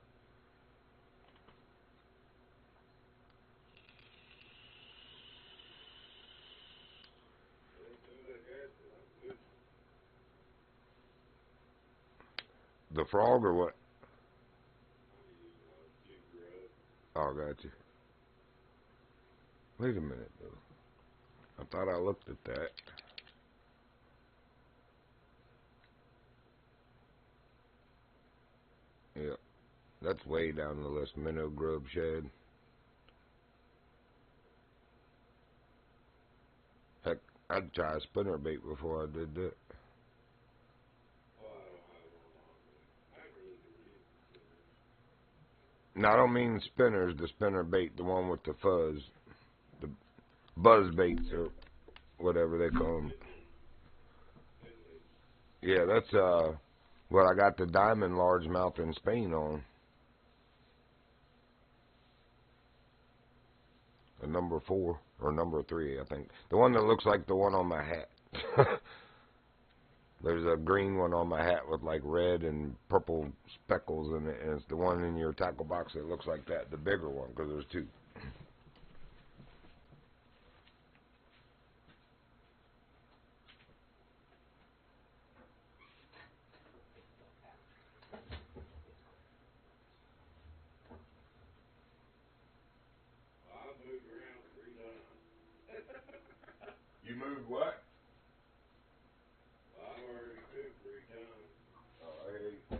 The frog or what? Oh, got you. Wait a minute, though. I thought I looked at that. Yeah, that's way down the list. Minnow grub shad. Heck, I'd try a spinnerbait before I did that. No, I don't mean spinners, the spinnerbait, the one with the fuzz. The buzz baits or whatever they call them. Yeah, that's what I got the diamond largemouth in Spain on. A number 4 or number 3, I think. The one that looks like the one on my hat. There's a green one on my hat with like red and purple speckles in it, and it's the one in your tackle box that looks like that, the bigger one, because there's 2. You moved what? I've already moved 3 times. Oh, I hear you.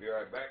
Be right back.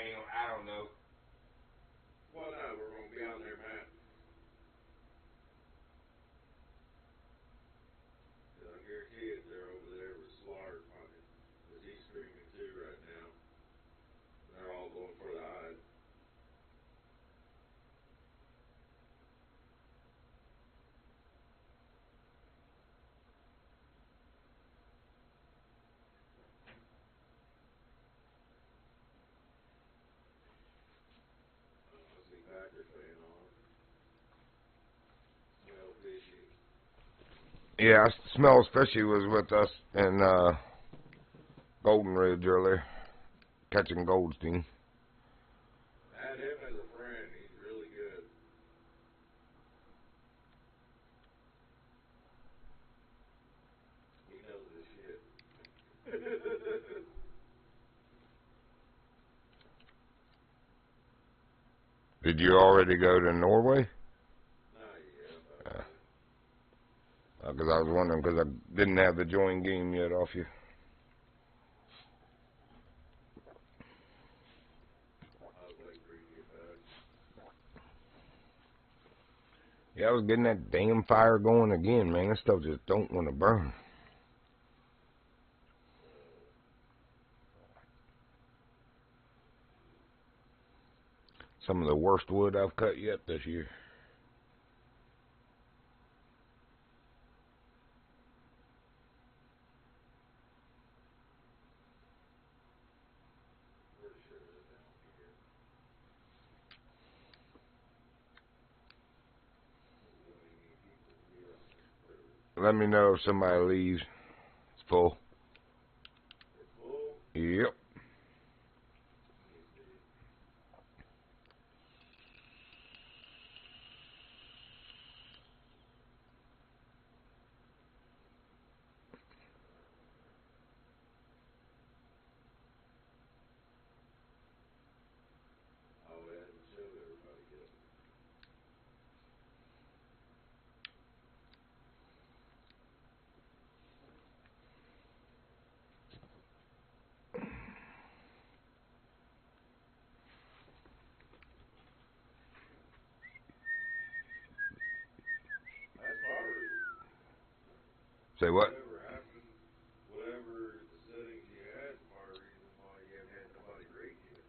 I don't know. Well, no, we're going to be on there, Matt. I guarantee it, they're over there with Slaughter fucking, because he's streaming too right now. They're all going for the hide. I see Packer fan on. Smell fishy. Yeah, Smells Fishy was with us in Golden Ridge earlier, catching Goldstein. Add him as a friend. He's really good. He knows his shit. Did you already go to Norway? Not yet. Because I was wondering, because I didn't have the join game yet off you. I was waiting for you to get back. Yeah, I was getting that damn fire going again, man. That stuff just don't want to burn. Some of the worst wood I've cut yet this year. Let me know if somebody leaves. It's full. It's full? Yep. Oh, it hasn't showed everybody yet. That's probably Say what? whatever happened, whatever the settings you had, part of the reason why you haven't had nobody rate yet.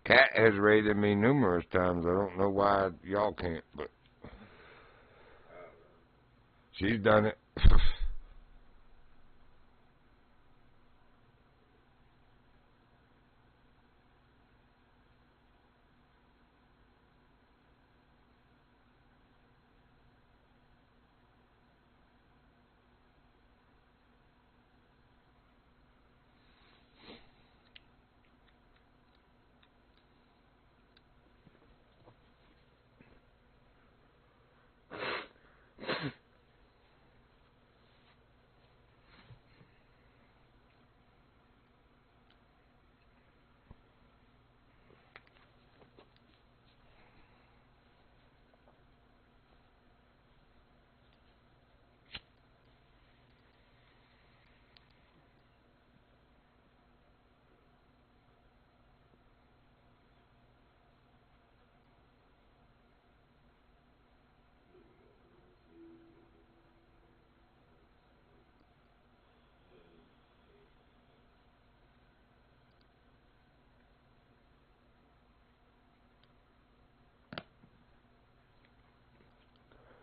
Kat has rated me numerous times. I don't know why y'all can't, but I don't know. she's done it. I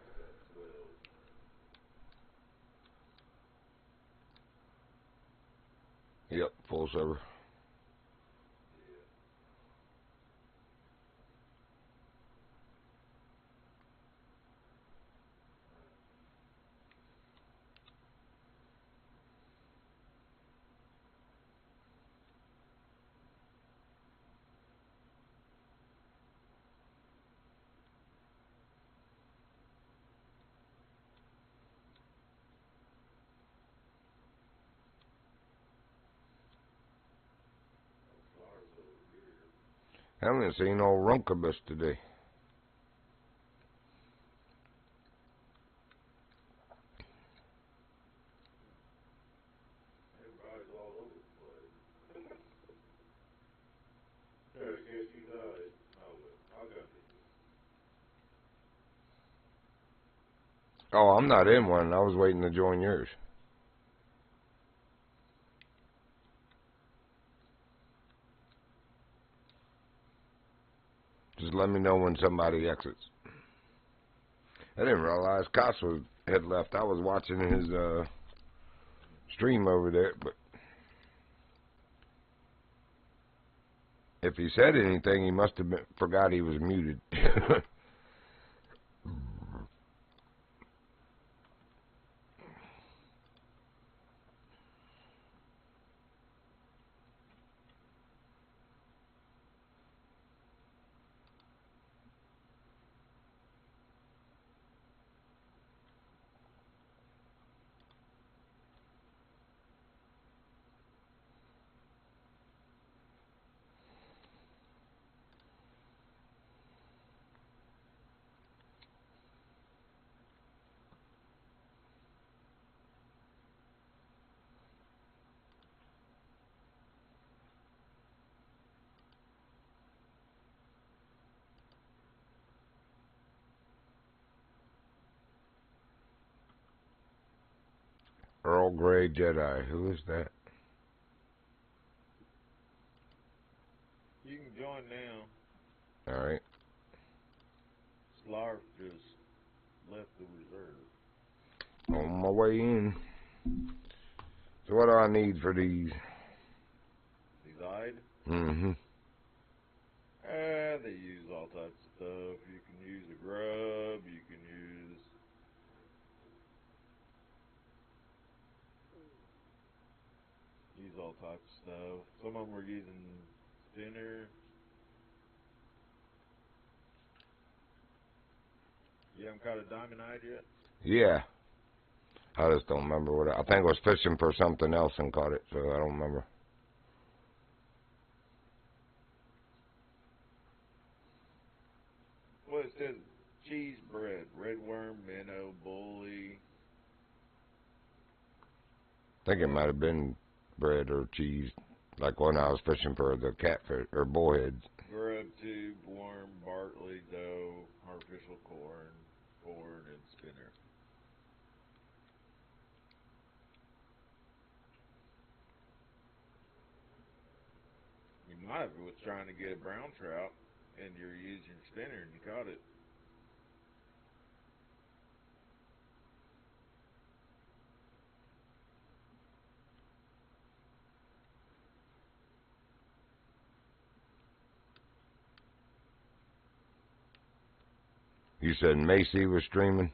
got 12. Yep, full server. Yeah. Flowers over here. I haven't seen old Runkabus today. Everybody's all over guess you died. Oh, well, I'll go to you. Oh, I'm not in one. I was waiting to join yours. Just let me know when somebody exits. I didn't realize Costa had left. I was watching his stream over there, but if he said anything, he must have forgot he was muted. Earl Grey Jedi. Who is that? You can join now. All right. Slarf just left the reserve. On my way in. So what do I need for these? Died? Mm-hmm. They use all types of stuff. You can use a grub. You can use all types of stuff. Some of them were using spinner. You haven't caught a diamond hide yet? Yeah. I just don't remember what I think I was fishing for something else and caught it, so I don't remember. Well, it says cheese bread, red worm, minnow, bully. I think it might have been bread or cheese, like when I was fishing for the catfish or bullheads. Grub tube, worm, bartley, dough, artificial corn, and spinner. You might have was trying to get a brown trout, and you're using your spinner, and you caught it. You said Macy was streaming?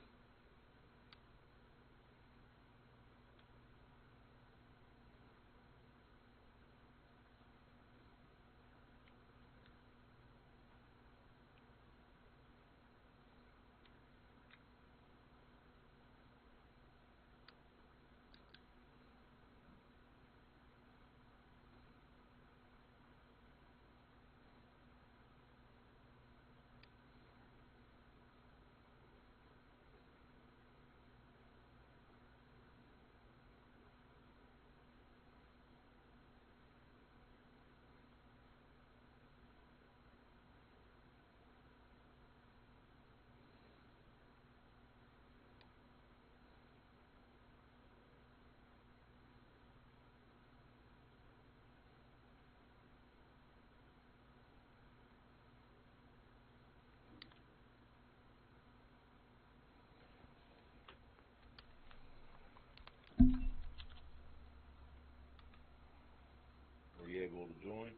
Were you able to join?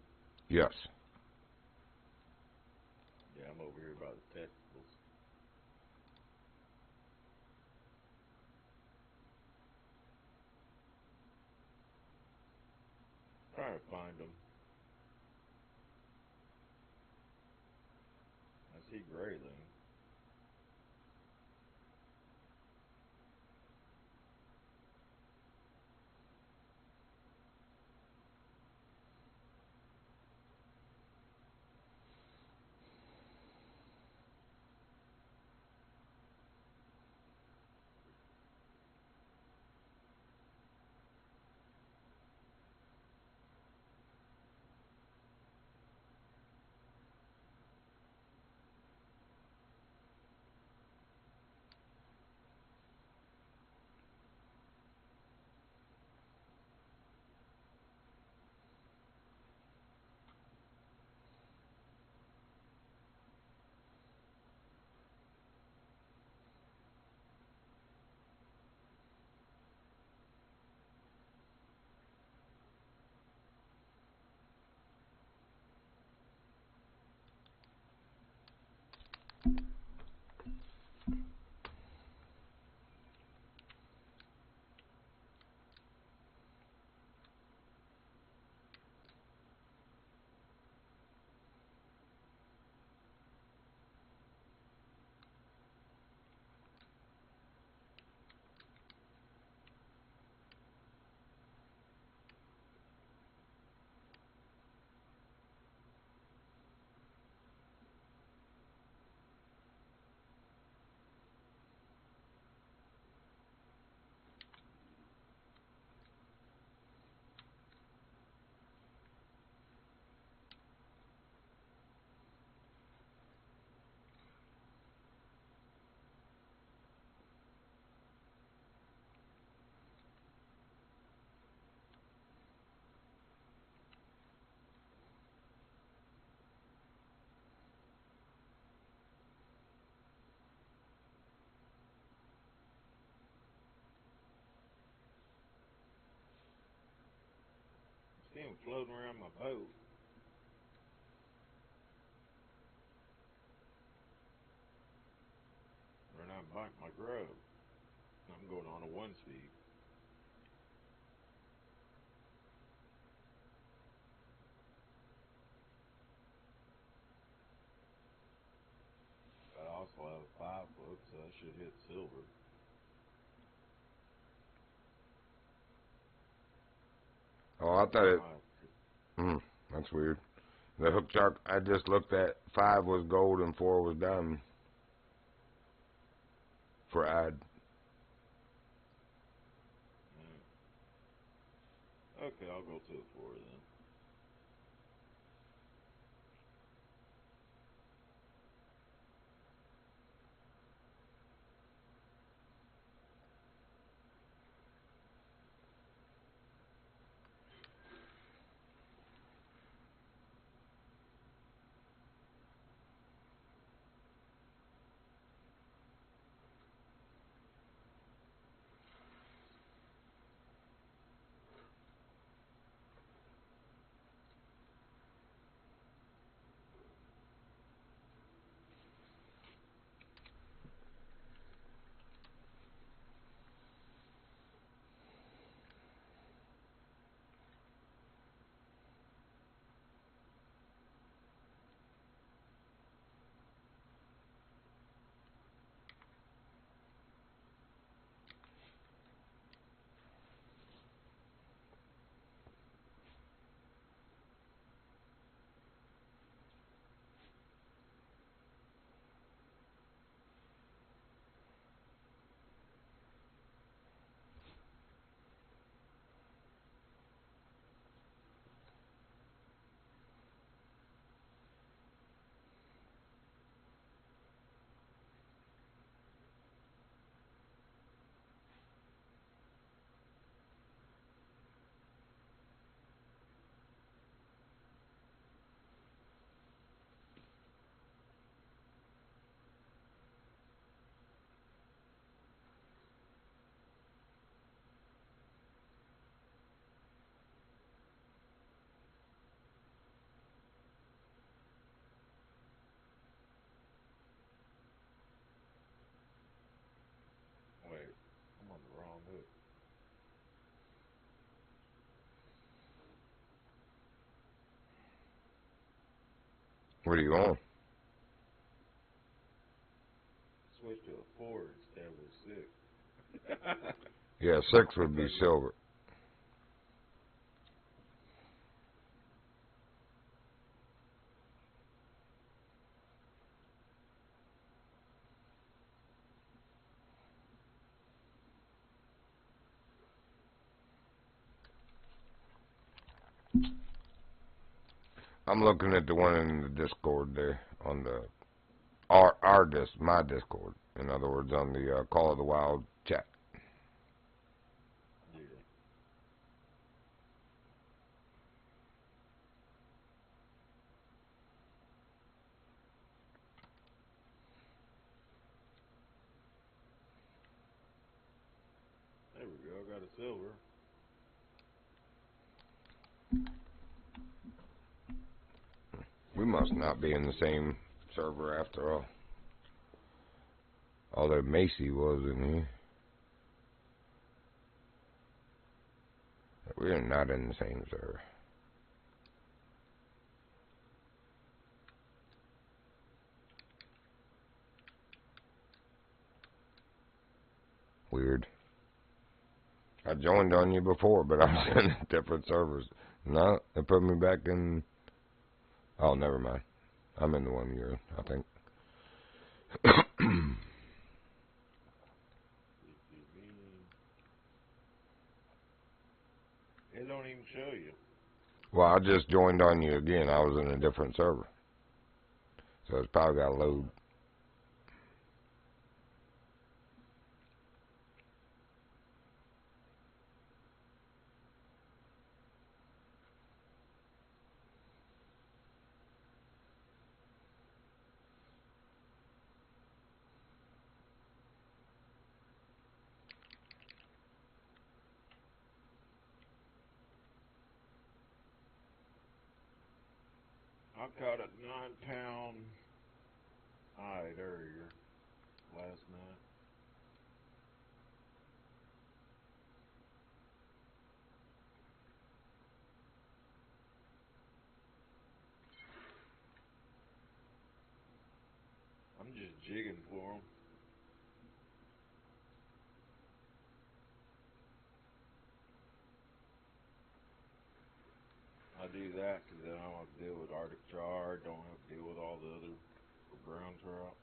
Yes. Yeah, I'm over here by the testicles. Trying to find them. I see grayling. See them floating around my boat. They're not biting my grub. I'm going on a 1-speed. I also have a 5-foot, so I should hit silver. Oh, I thought it. That's weird. The hook shark I just looked at, 5 was gold and 4 was diamond. For ad. Okay, I'll go to a 4 then. Wait, I'm on the wrong hook. Where are you going? Switch to a 4 instead of a 6. Yeah, 6 would be silver. I'm looking at the one in the Discord there on the my Discord. In other words, on the Call of the Wild chat. Yeah. There we go, I got a silver. We must not be in the same server after all. Although Macy was in here. We're not in the same server. Weird. I joined on you before, but I was in different servers. No, it put me back in... Oh, never mind. I'm in the one you're in, I think. It don't even show you. Well, I just joined on you again. I was in a different server. So it's probably got to load. I caught a 9-pound eye earlier last night. I'm just jigging for them. I do that because then I don't have to deal with Arctic char, don't have to deal with all the other brown trout.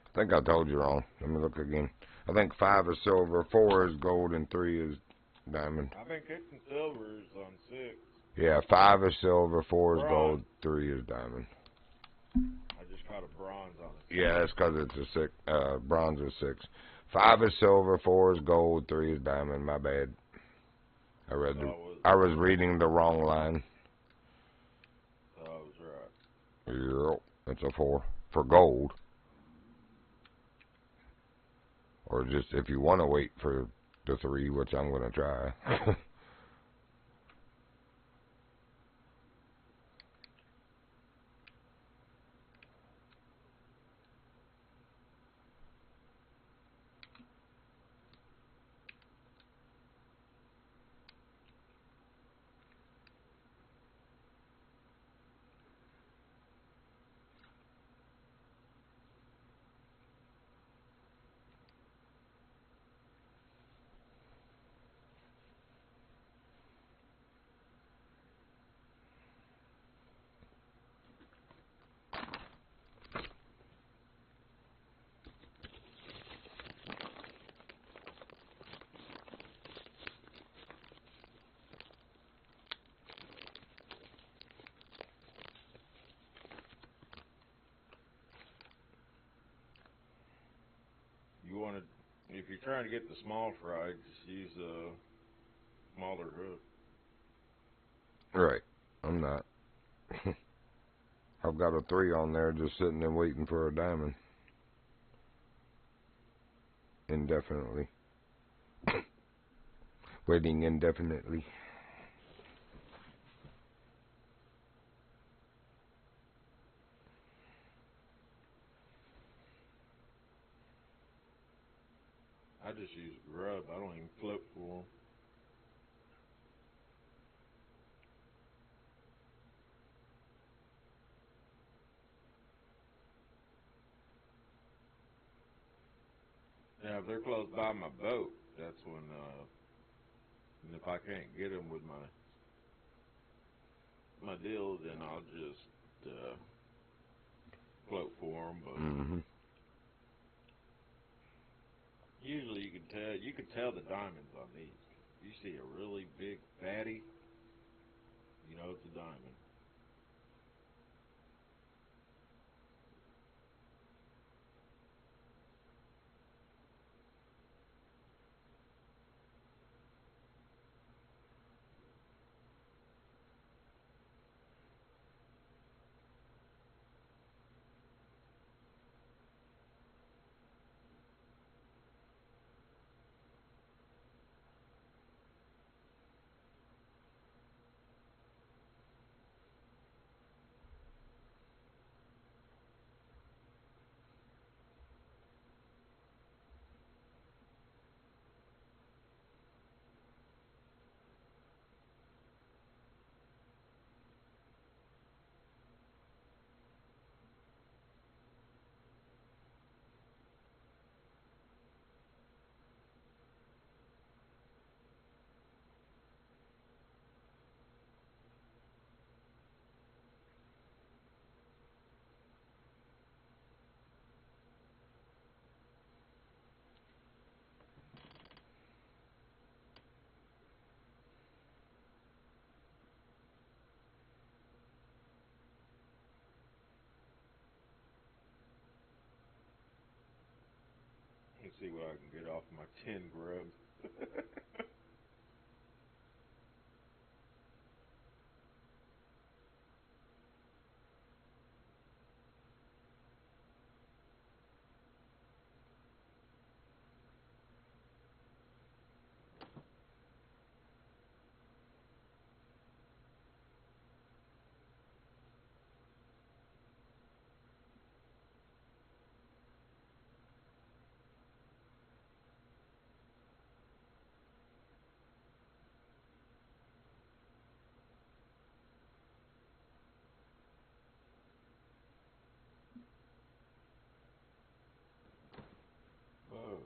I think I told you wrong. Let me look again. I think 5 is silver, 4 is gold, and 3 is diamond. I've been catching silvers on 6. Yeah, 5 is silver, 4 is Bronze. gold, 3 is diamond. I just caught a bronze on it. Yeah, that's because it's a 6. Bronze is 6. 5 is silver, 4 is gold, 3 is diamond. My bad. I was reading the wrong line. So I was right. Yep, it's a 4 for gold. Or just if you want to wait for the 3, which I'm going to try. You want to, if you're trying to get the small fry, just use a smaller hook. Right. I'm not. I've got a 3 on there just sitting there waiting for a diamond. Indefinitely. Waiting indefinitely. I just use grub. I don't even flip for them. Now, if they're close by my boat, that's when, and if I can't get them with my deal, then I'll just float for them. But usually you can tell the diamonds on these. If you see a really big fatty, you know it's a diamond. and see what I can get off my 10 grub. Whoa.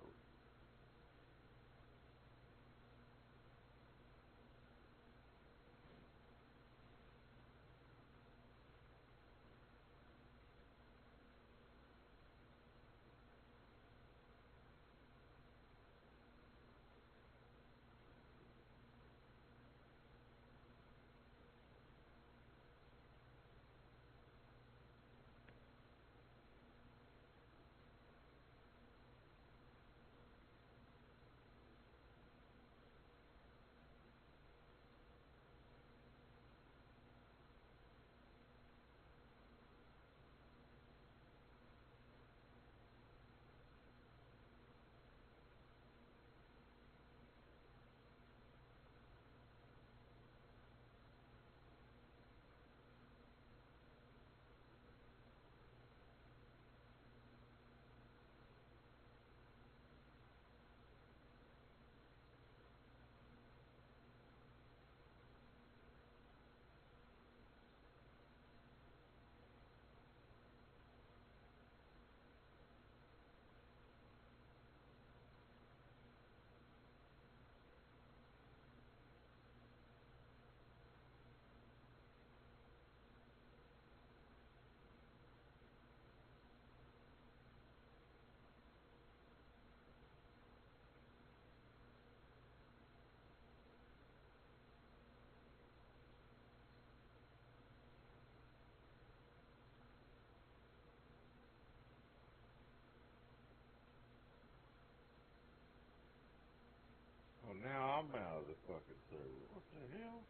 Oh, now I'm out of the fucking server. What the hell?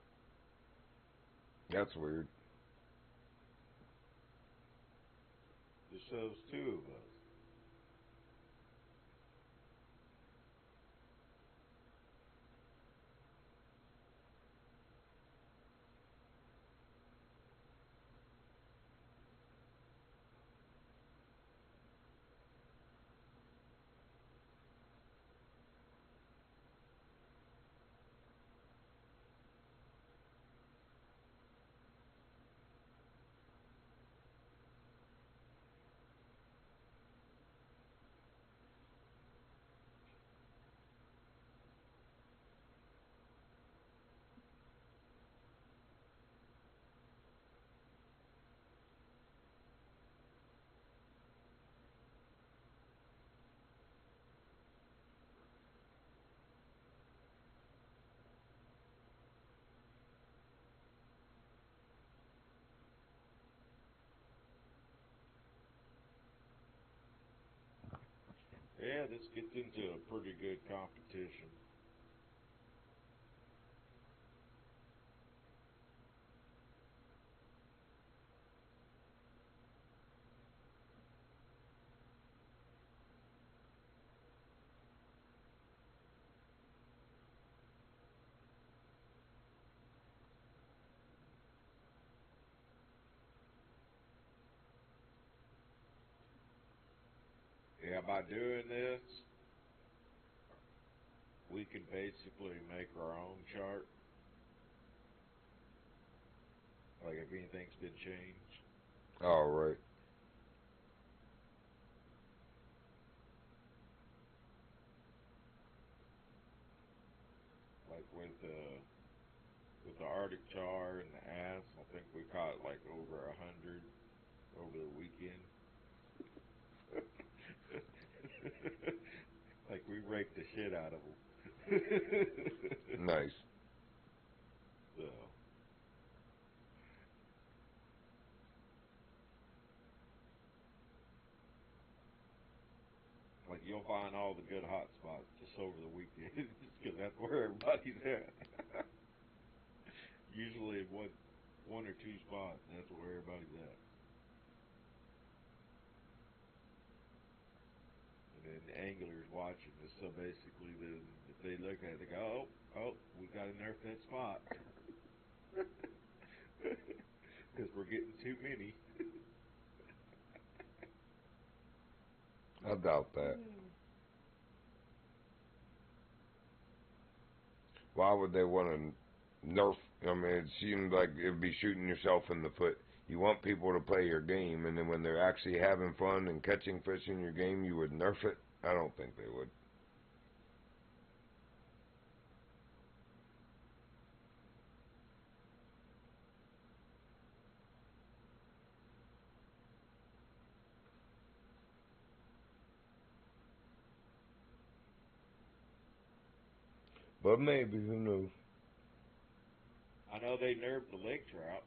That's weird. It shows 2 of us. Yeah, this gets into a pretty good competition. Yeah, by doing this, we can basically make our own chart. Like if anything's been changed. Oh, right. Like with the Arctic char and the ass, I think we caught like over 100 over the weekend. Like we raked the shit out of them. Nice. So, like you'll find all the good hot spots just over the weekend, just because that's where everybody's at. Usually one or two spots, that's where everybody's at. And then the anglers watching this, so basically, if they look at it, they go, oh, we got to nerf that spot. Because we're getting too many. I doubt that. Why would they want to nerf? I mean, it seems like it'd be shooting yourself in the foot. You want people to play your game, and then when they're actually having fun and catching fish in your game, you would nerf it? I don't think they would. But maybe, who knows? I know they nerfed the lake trout.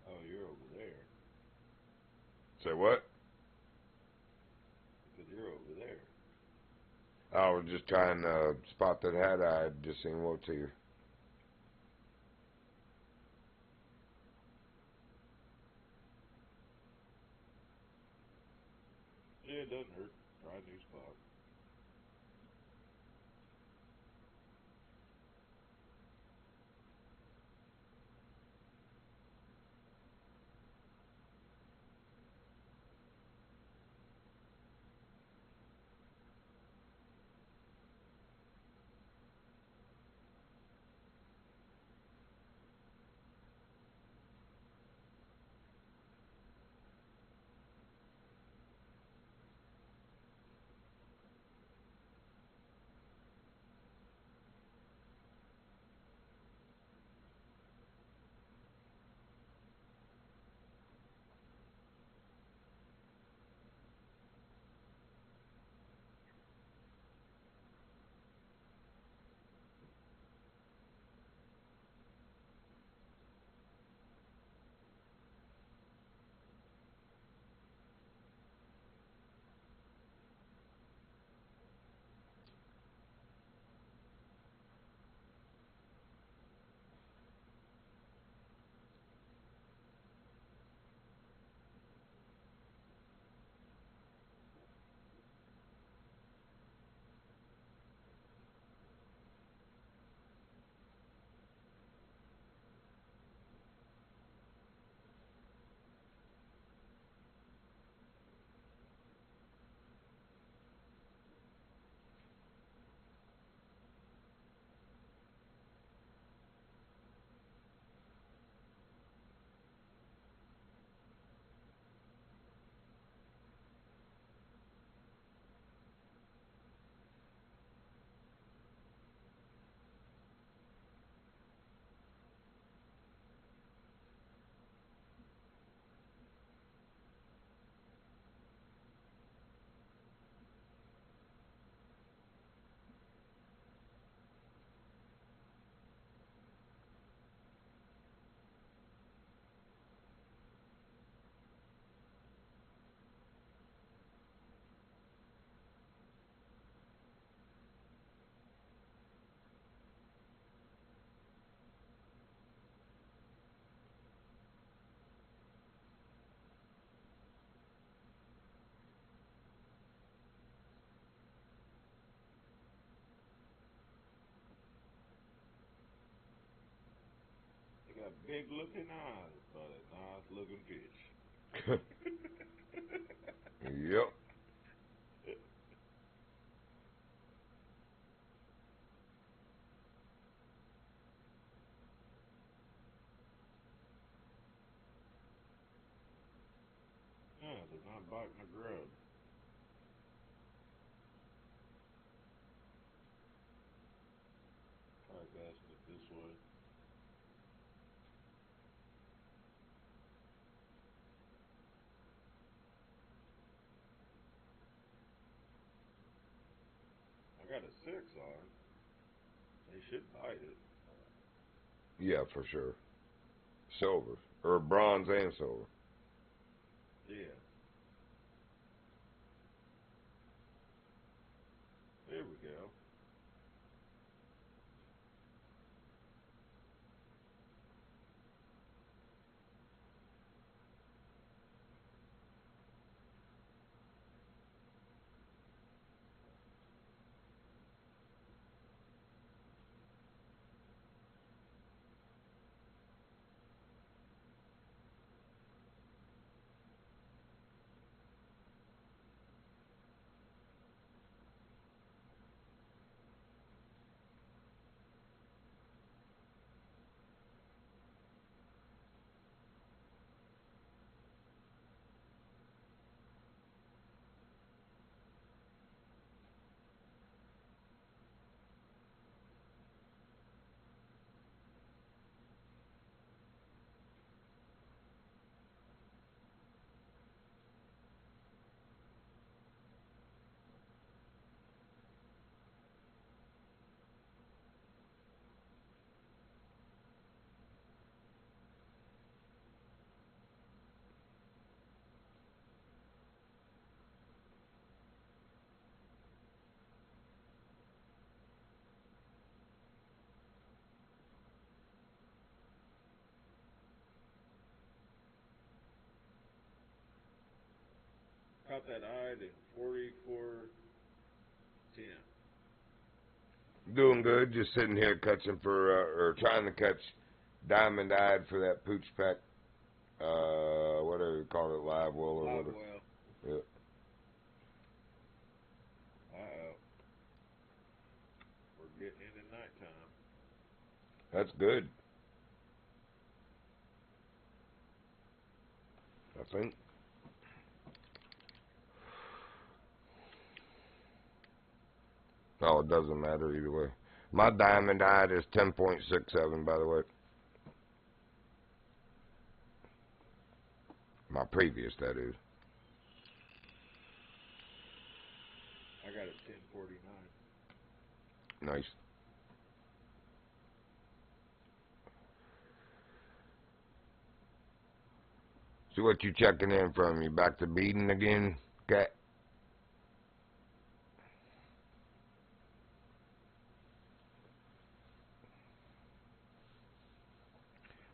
Oh, you're over there. Say what? Because you're over there. I was just trying to spot that hat. I had just seen what to you. Yeah, it doesn't hurt. Try a new spot. big looking eyes, but a nice looking fish. Yep. Yeah, they're not biting the grub. Try casting it this way. I got a 6 on. They should bite it. Yeah, for sure. Silver. Or bronze and silver. Yeah. There we go. Caught that eye in 44.10. Doing good. Just sitting here catching for, or trying to catch diamond-eyed for that pooch pack. Whatever you call it, live well or Live whatever. well. Yeah. Uh-oh. We're getting into nighttime. That's good. I think. Oh, it doesn't matter either way. My diamond-eyed is 10.67, by the way. My previous, that is. I got a 10.49. Nice. So what you checking in from? You back to beading again, cat?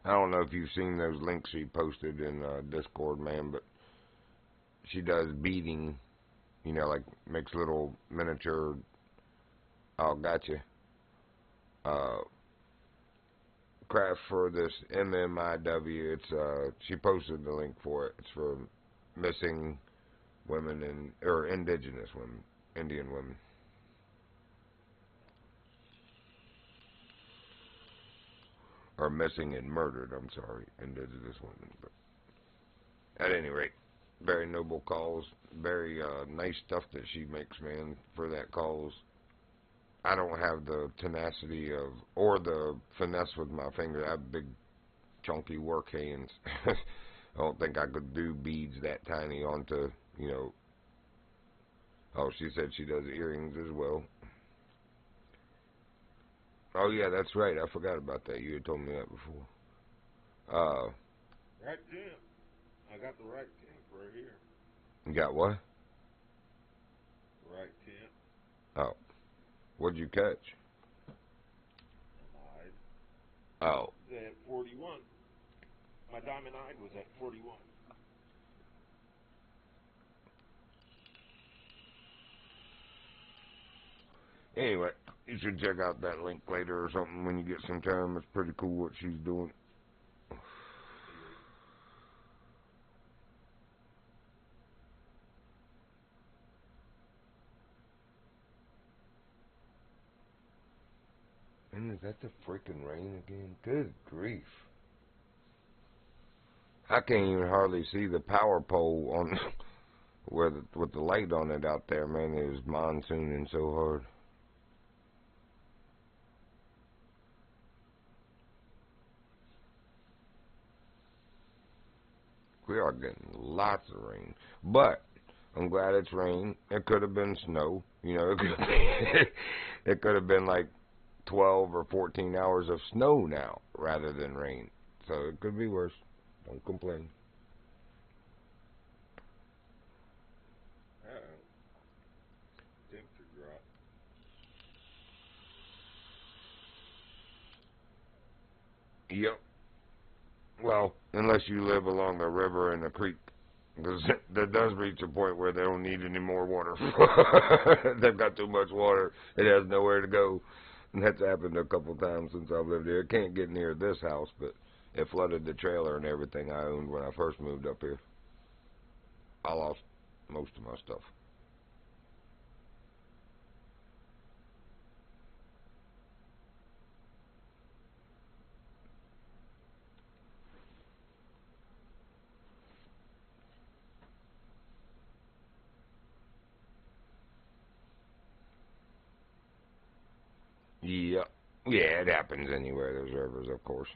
I don't know if you've seen those links she posted in Discord, man, but she does beading, you know, like makes little miniature, oh, gotcha, craft for this MMIW. It's, she posted the link for it. It's for missing women or indigenous women, Indian women. Or missing and murdered, I'm sorry, indigenous women. But at any rate, very noble cause, very nice stuff that she makes, man, for that cause. I don't have the tenacity of, or the finesse with my finger. I have big, chunky work hands. I don't think I could do beads that tiny onto, you know. Oh, she said she does earrings as well. Oh, yeah, that's right. I forgot about that. You had told me that before. Right temp. I got the right temp right here. You got what? Right temp. Oh, what'd you catch? Eyed. Oh, At 41. My diamond eyed was at 41. anyway, you should check out that link later or something when you get some time. It's pretty cool what she's doing. And is that the freaking rain again? Good grief. I can't even hardly see the power pole on with the light on it out there, man. It was monsooning so hard. We are getting lots of rain. But I'm glad it's rain. It could have been snow. You know, it could have been like 12 or 14 hours of snow now rather than rain. So it could be worse. Don't complain. Uh-oh. Temperature drop. Yep. Well, unless you live along the river and the creek. Because that does reach a point where they don't need any more water. They've got too much water. It has nowhere to go. And that's happened a couple times since I've lived here. It can't get near this house, but it flooded the trailer and everything I owned when I first moved up here. I lost most of my stuff. Yeah. Yeah, it happens anywhere. There's rivers, of course.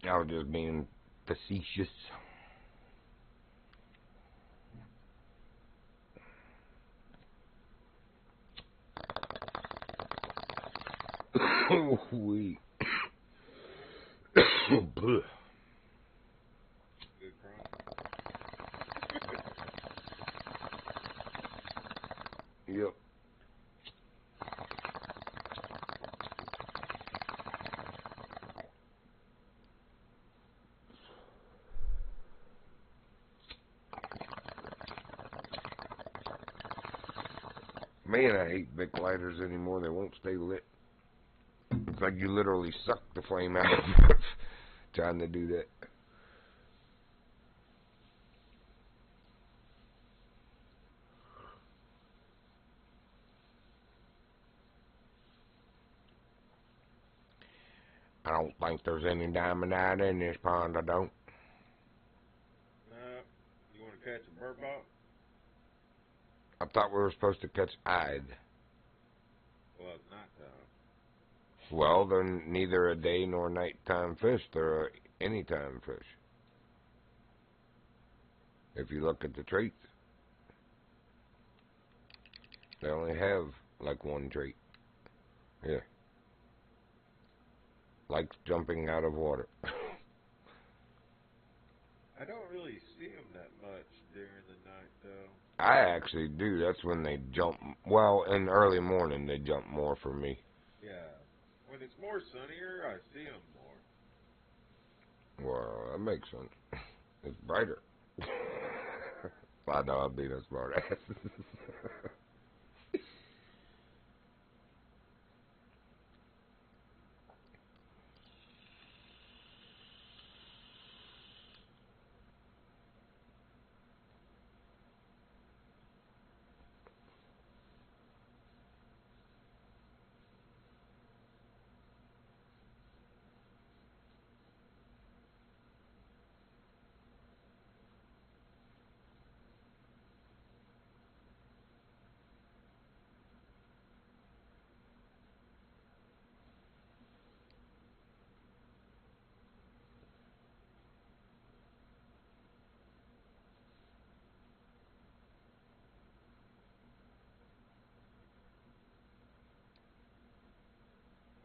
I was just being facetious. We. Good crime. Yep. Man, I hate Bic lighters anymore. They won't stay lit. It's like you literally suck the flame out of it trying to do that. I don't think there's any diamondite in this pond. I don't. No. You want to catch a burbot? I thought we were supposed to catch eyed. Well, it's nighttime. Well, they're neither a day nor nighttime fish. They're a anytime fish. If you look at the traits, they only have like one trait. Yeah. Likes jumping out of water. I don't really see them that much during the night, though. I actually do. That's when they jump. Well, in the early morning, they jump more for me. Yeah. When it's more sunnier, I see them more. Well, that makes sense. It's brighter. I know I'm being a smart ass.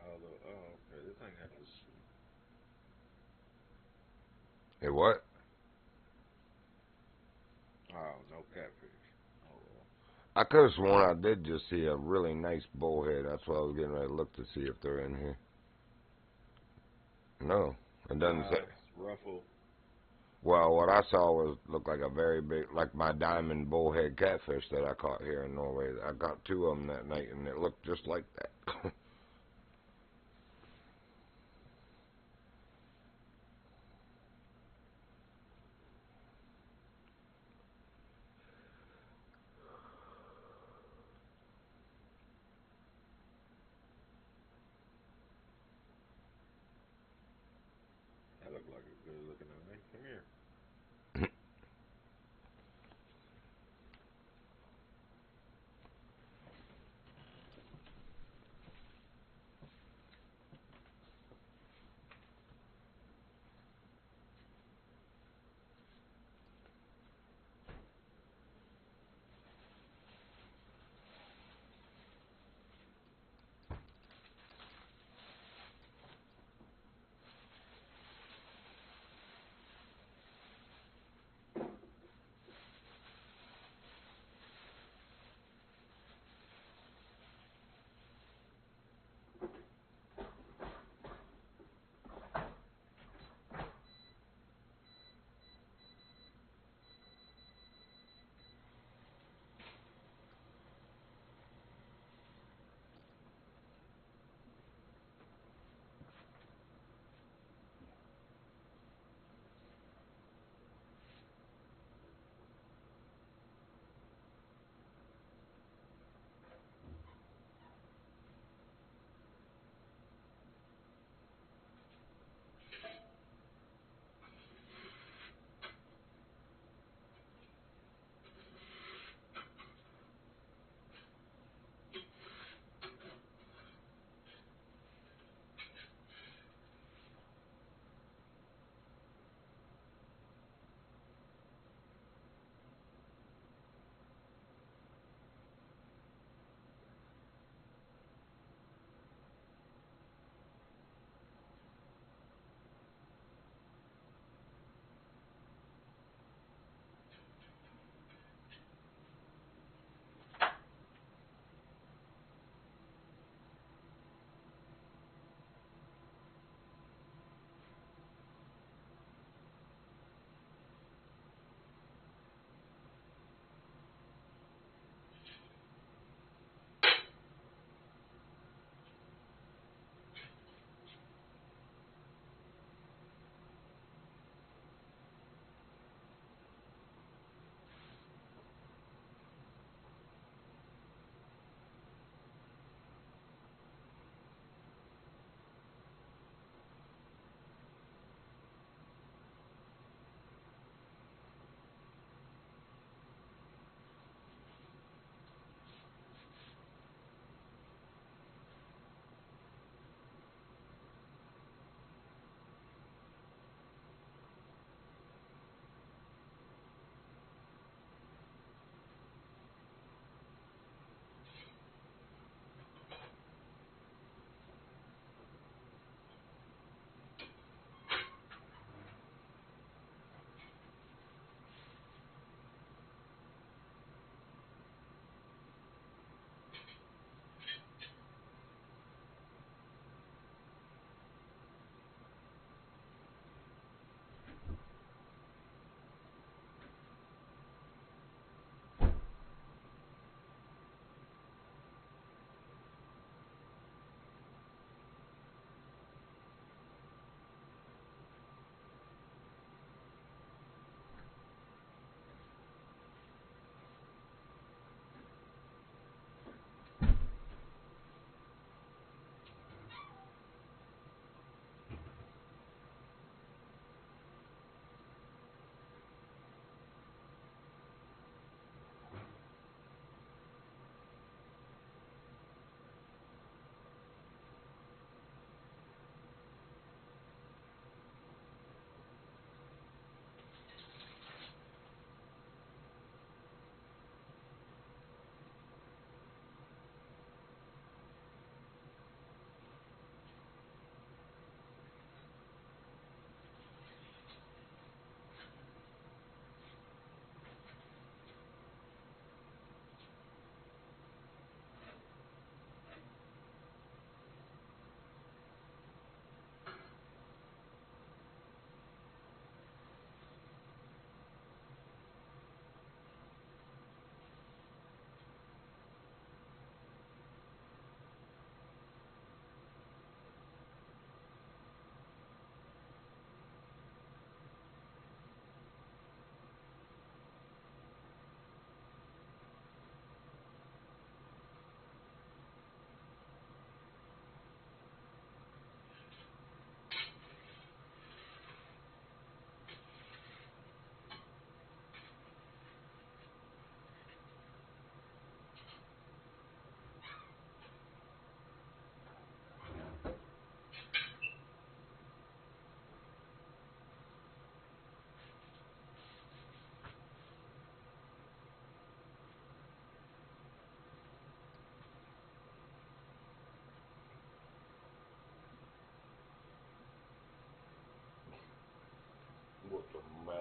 Although, oh, okay, this thing has to. Hey, what? Oh, no catfish. Oh well. I could have sworn I did just see a really nice bullhead. That's why I was getting ready to look to see if they're in here. No, it doesn't say. It's ruffle. Well, what I saw looked like a very big, like my diamond bullhead catfish that I caught here in Norway. I got two of them that night, and it looked just like that. Good looking at me. Come here.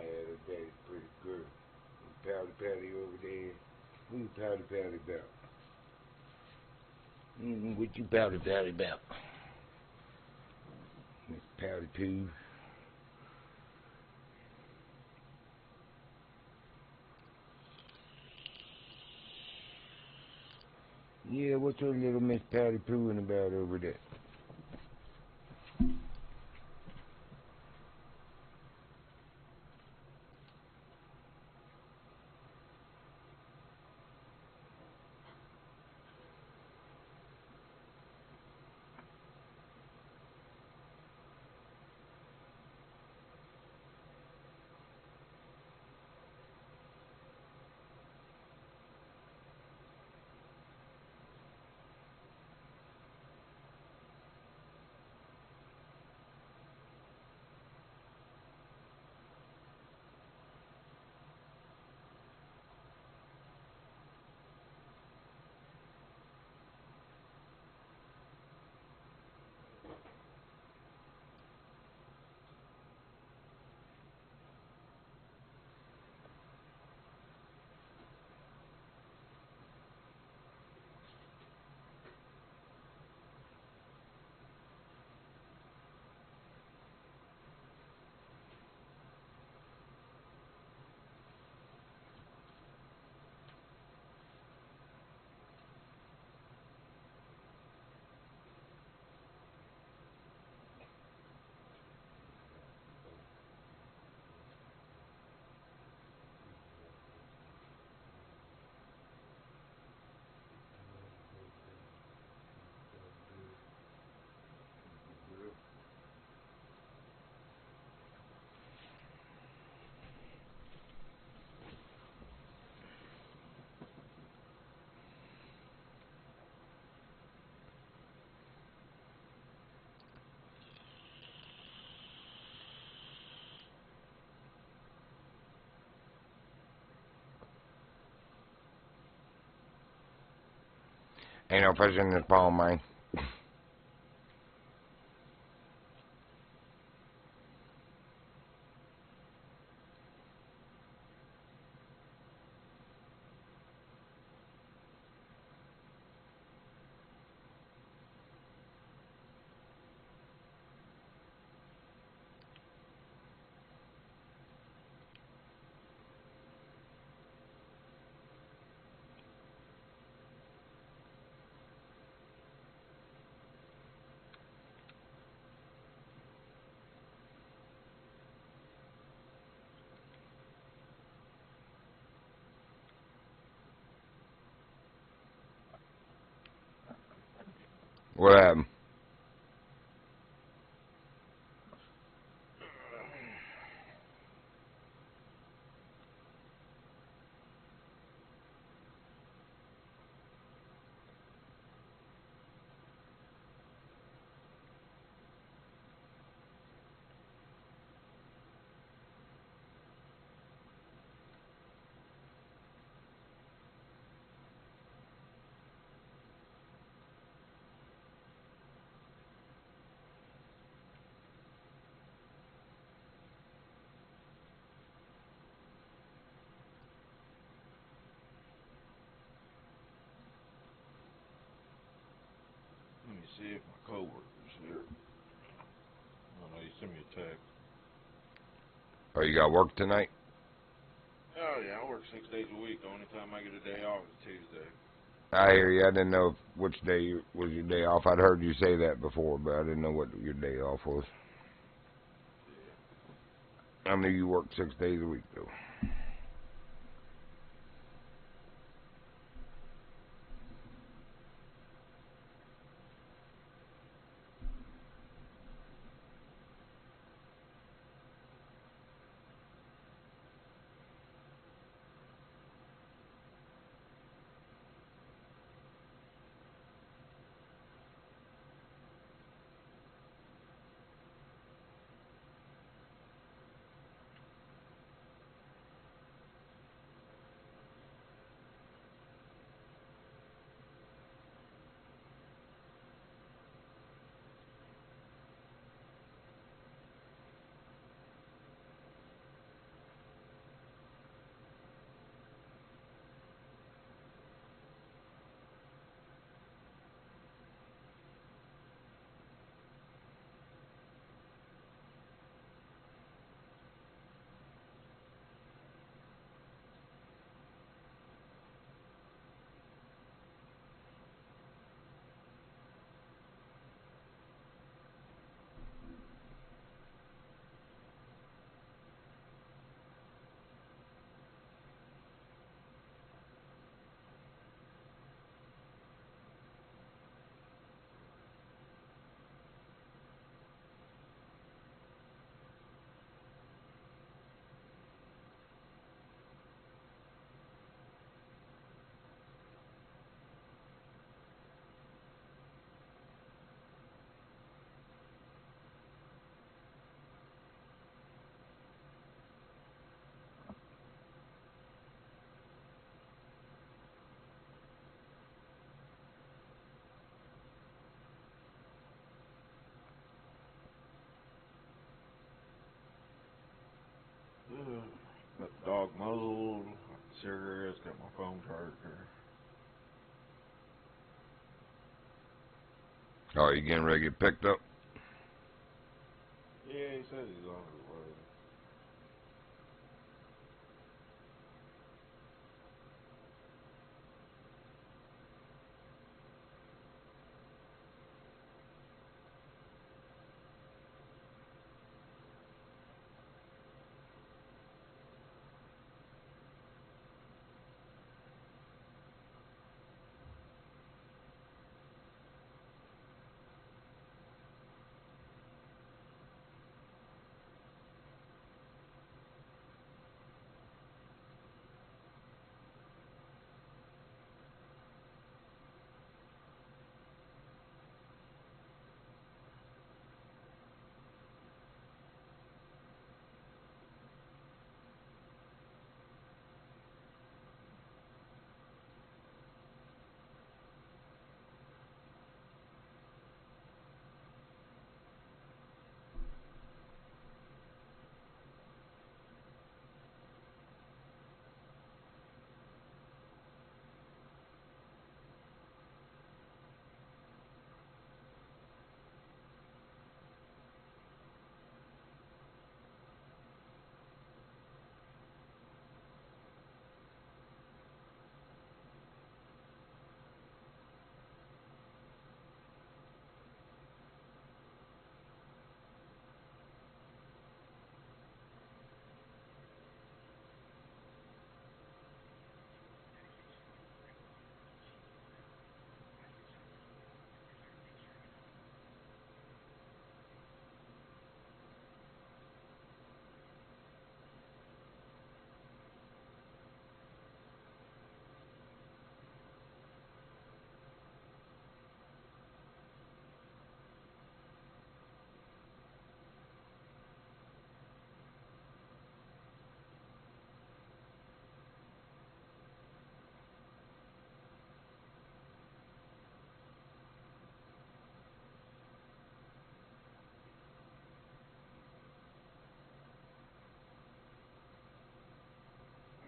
Yeah, daddy's pretty good. Pouty Pouty over there. Who's Pouty Pouty about? What you Pouty Pouty about? Miss Pouty Poo. Yeah, what's your little Miss Pouty Pooing about over there? Ain't no fish in this pond, man. What happened? Let me see if my coworker's here. I know you sent me a text. Oh, you got work tonight? Oh yeah, I work 6 days a week. The only time I get a day off is Tuesday. I hear you. I didn't know which day was your day off. I'd heard you say that before, but I didn't know what your day off was. Yeah. I knew you worked 6 days a week, though. dog muzzled, cigarettes, got my phone charger. Oh, you getting ready to get picked up? Yeah, he said he's on his way.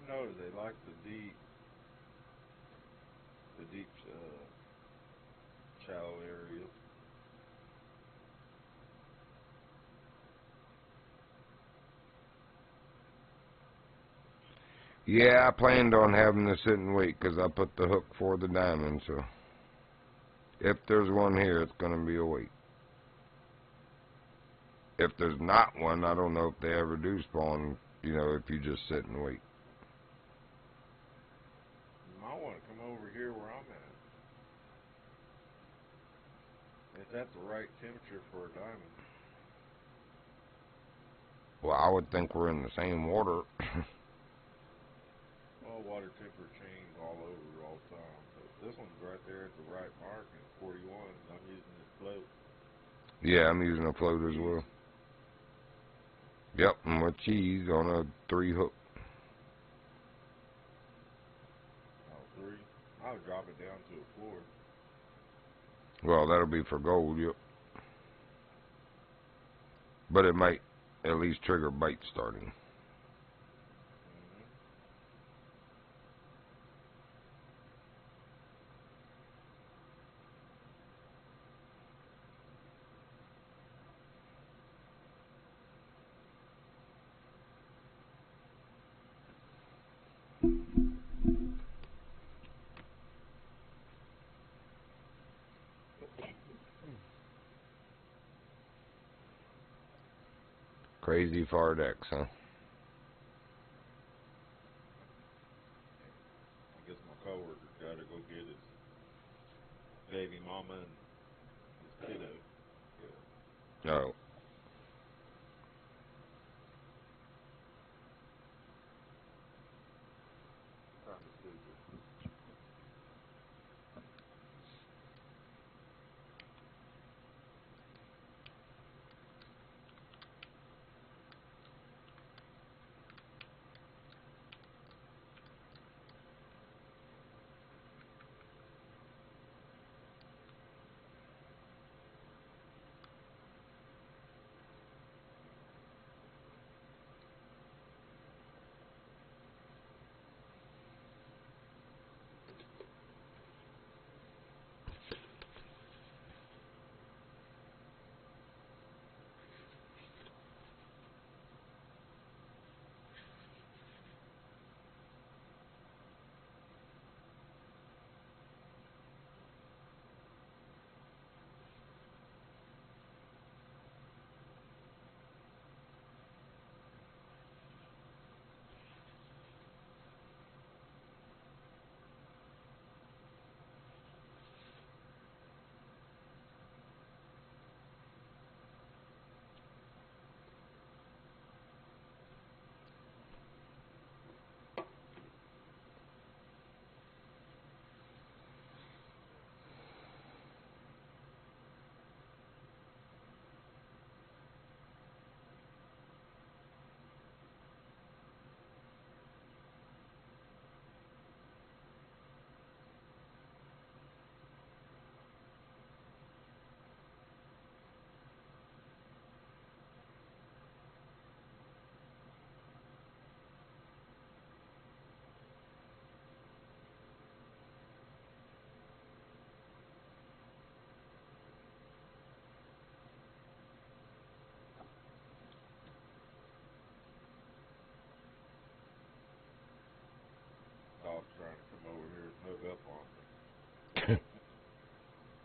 I noticed they like the deep, shallow areas. Yeah, I planned on having to sit and wait because I put the hook for the diamond, so if there's one here, it's going to be a wait. If there's not one, I don't know if they ever do spawn, you know, if you just sit and wait. You might want to come over here where I'm at. It's at the right temperature for a diamond. Well, I would think we're in the same water. Well, water temperature change all over all the time. But this one's right there at the right mark, and it's 41. I'm using this float. Yeah, I'm using a float as well. Yep, and with cheese on a 3 hook. Oh, 3. I would drop it down to a 4. Well, that'll be for gold, yep. But it might at least trigger bite starting. Crazy far decks, huh? I guess my coworker got to go get his baby mama and his kiddo. Yeah. No. Kind of stupid.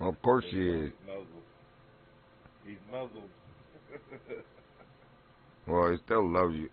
Of course she is. He's muzzled. He's muzzled. Well, he still loves you.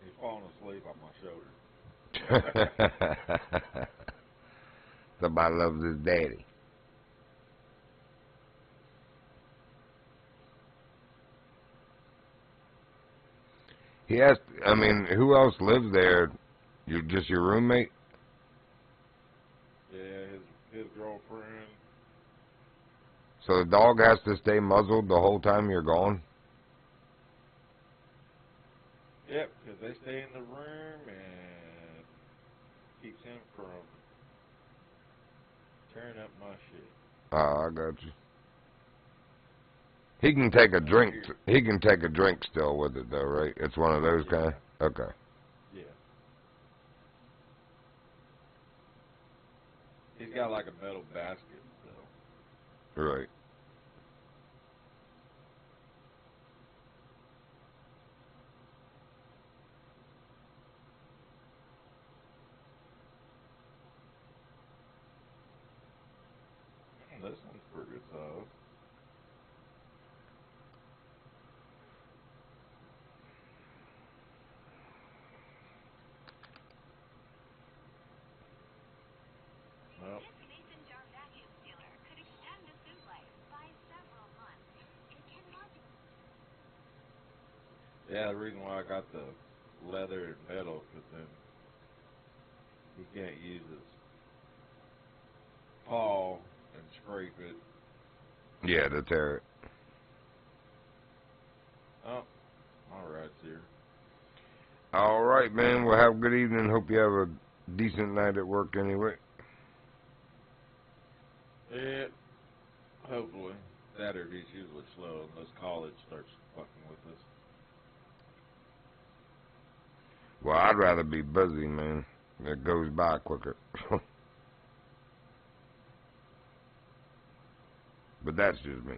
He's falling asleep on my shoulder. Somebody loves his daddy. He has. I mean, who else lives there? You just your roommate? Yeah, his girlfriend. So the dog has to stay muzzled the whole time you're gone? Yep, because they stay in the room and keeps him from tearing up my shit. I got you. He can take a drink. He can take a drink still with it though, right? It's one of those kind. Okay. Yeah. He's got like a metal basket, so. Right. This one's pretty good size. Well, yeah, the reason why I got the leather and metal, because then he can't use his paw and scrape it. Yeah, to tear it. Oh, all right, here. All right, man. Well, have a good evening. Hope you have a decent night at work anyway. Yeah, hopefully. Saturday's usually slow unless college starts fucking with us. Well, I'd rather be busy, man. It goes by quicker. But that's just me.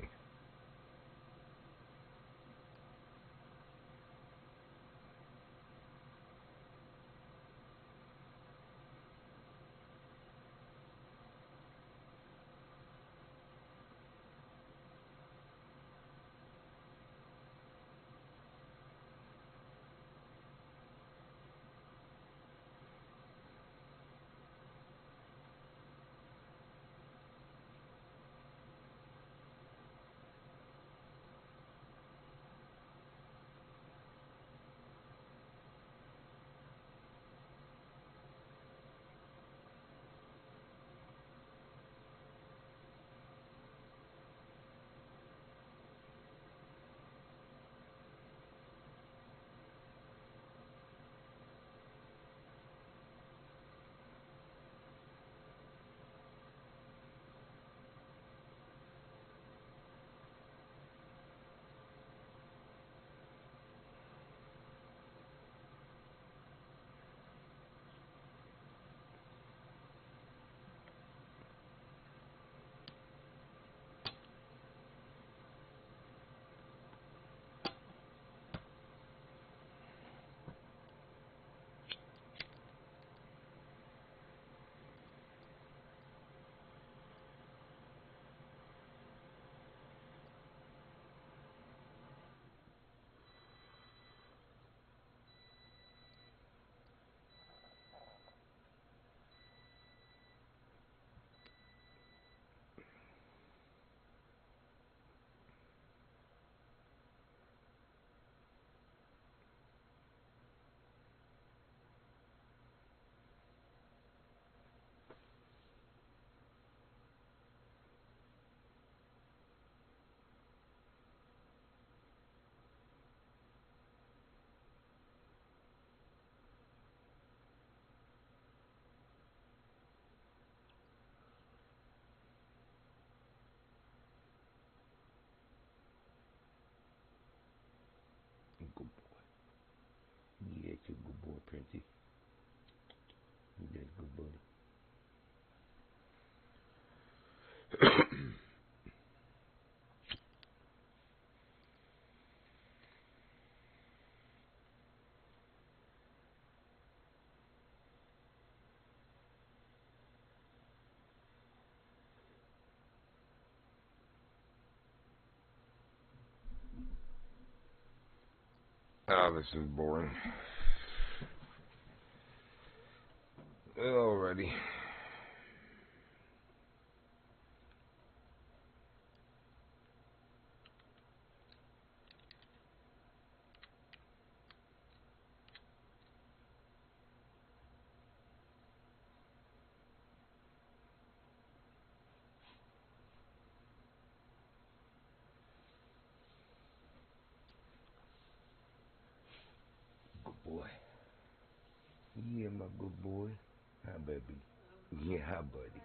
you a good boy, Princey. You did a good buddy. Oh, this is boring. Alrighty. Good boy. Yeah, my good boy. Hi, baby. Yeah, hi, buddy.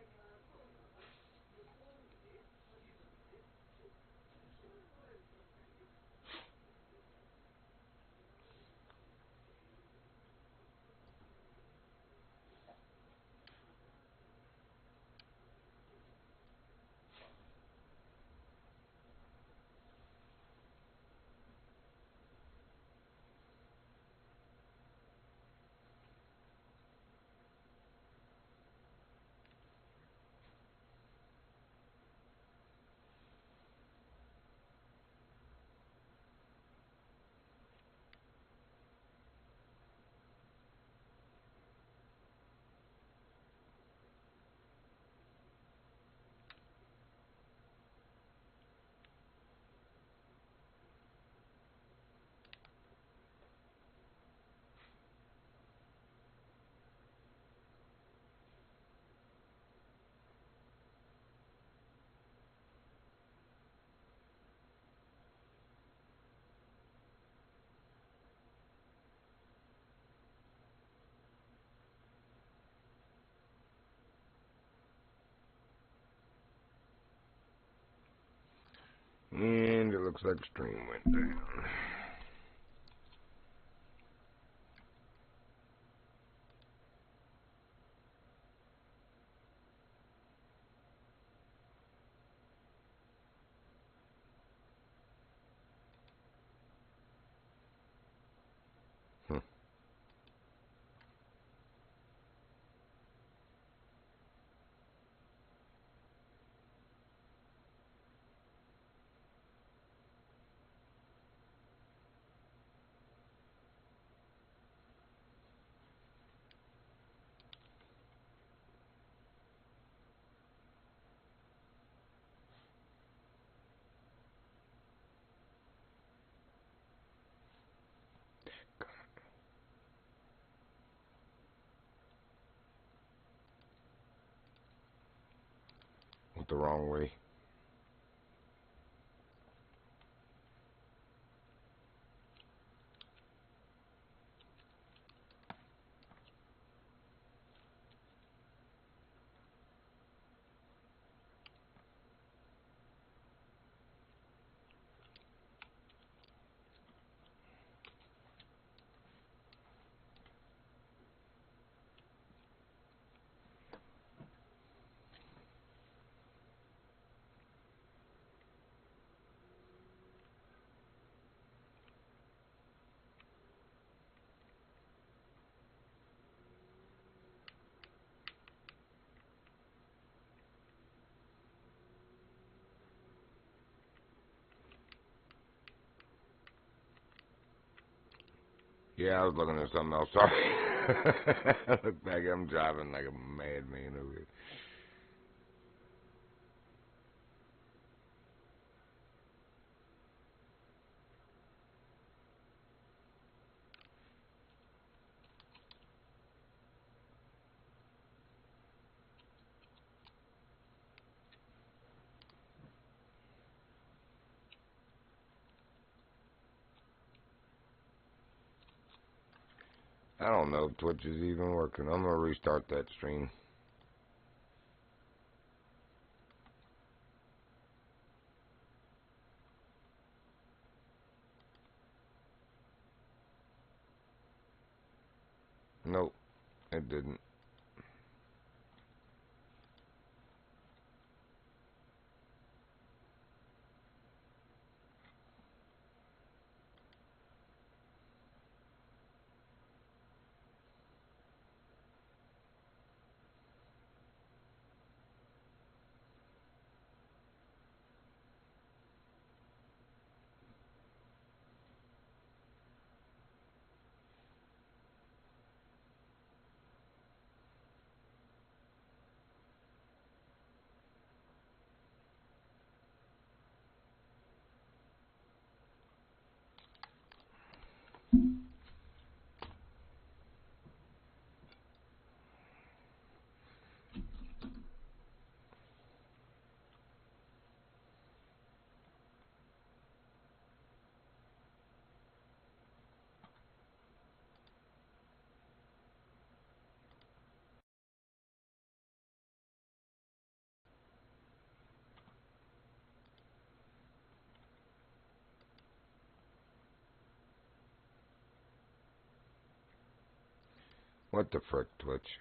And it looks like stream went down. Went the wrong way. Yeah, I was looking at something else. Sorry. Look back, I'm driving like a madman over here. I don't know if Twitch is even working. I'm gonna restart that stream. It didn't. What the frick, Twitch?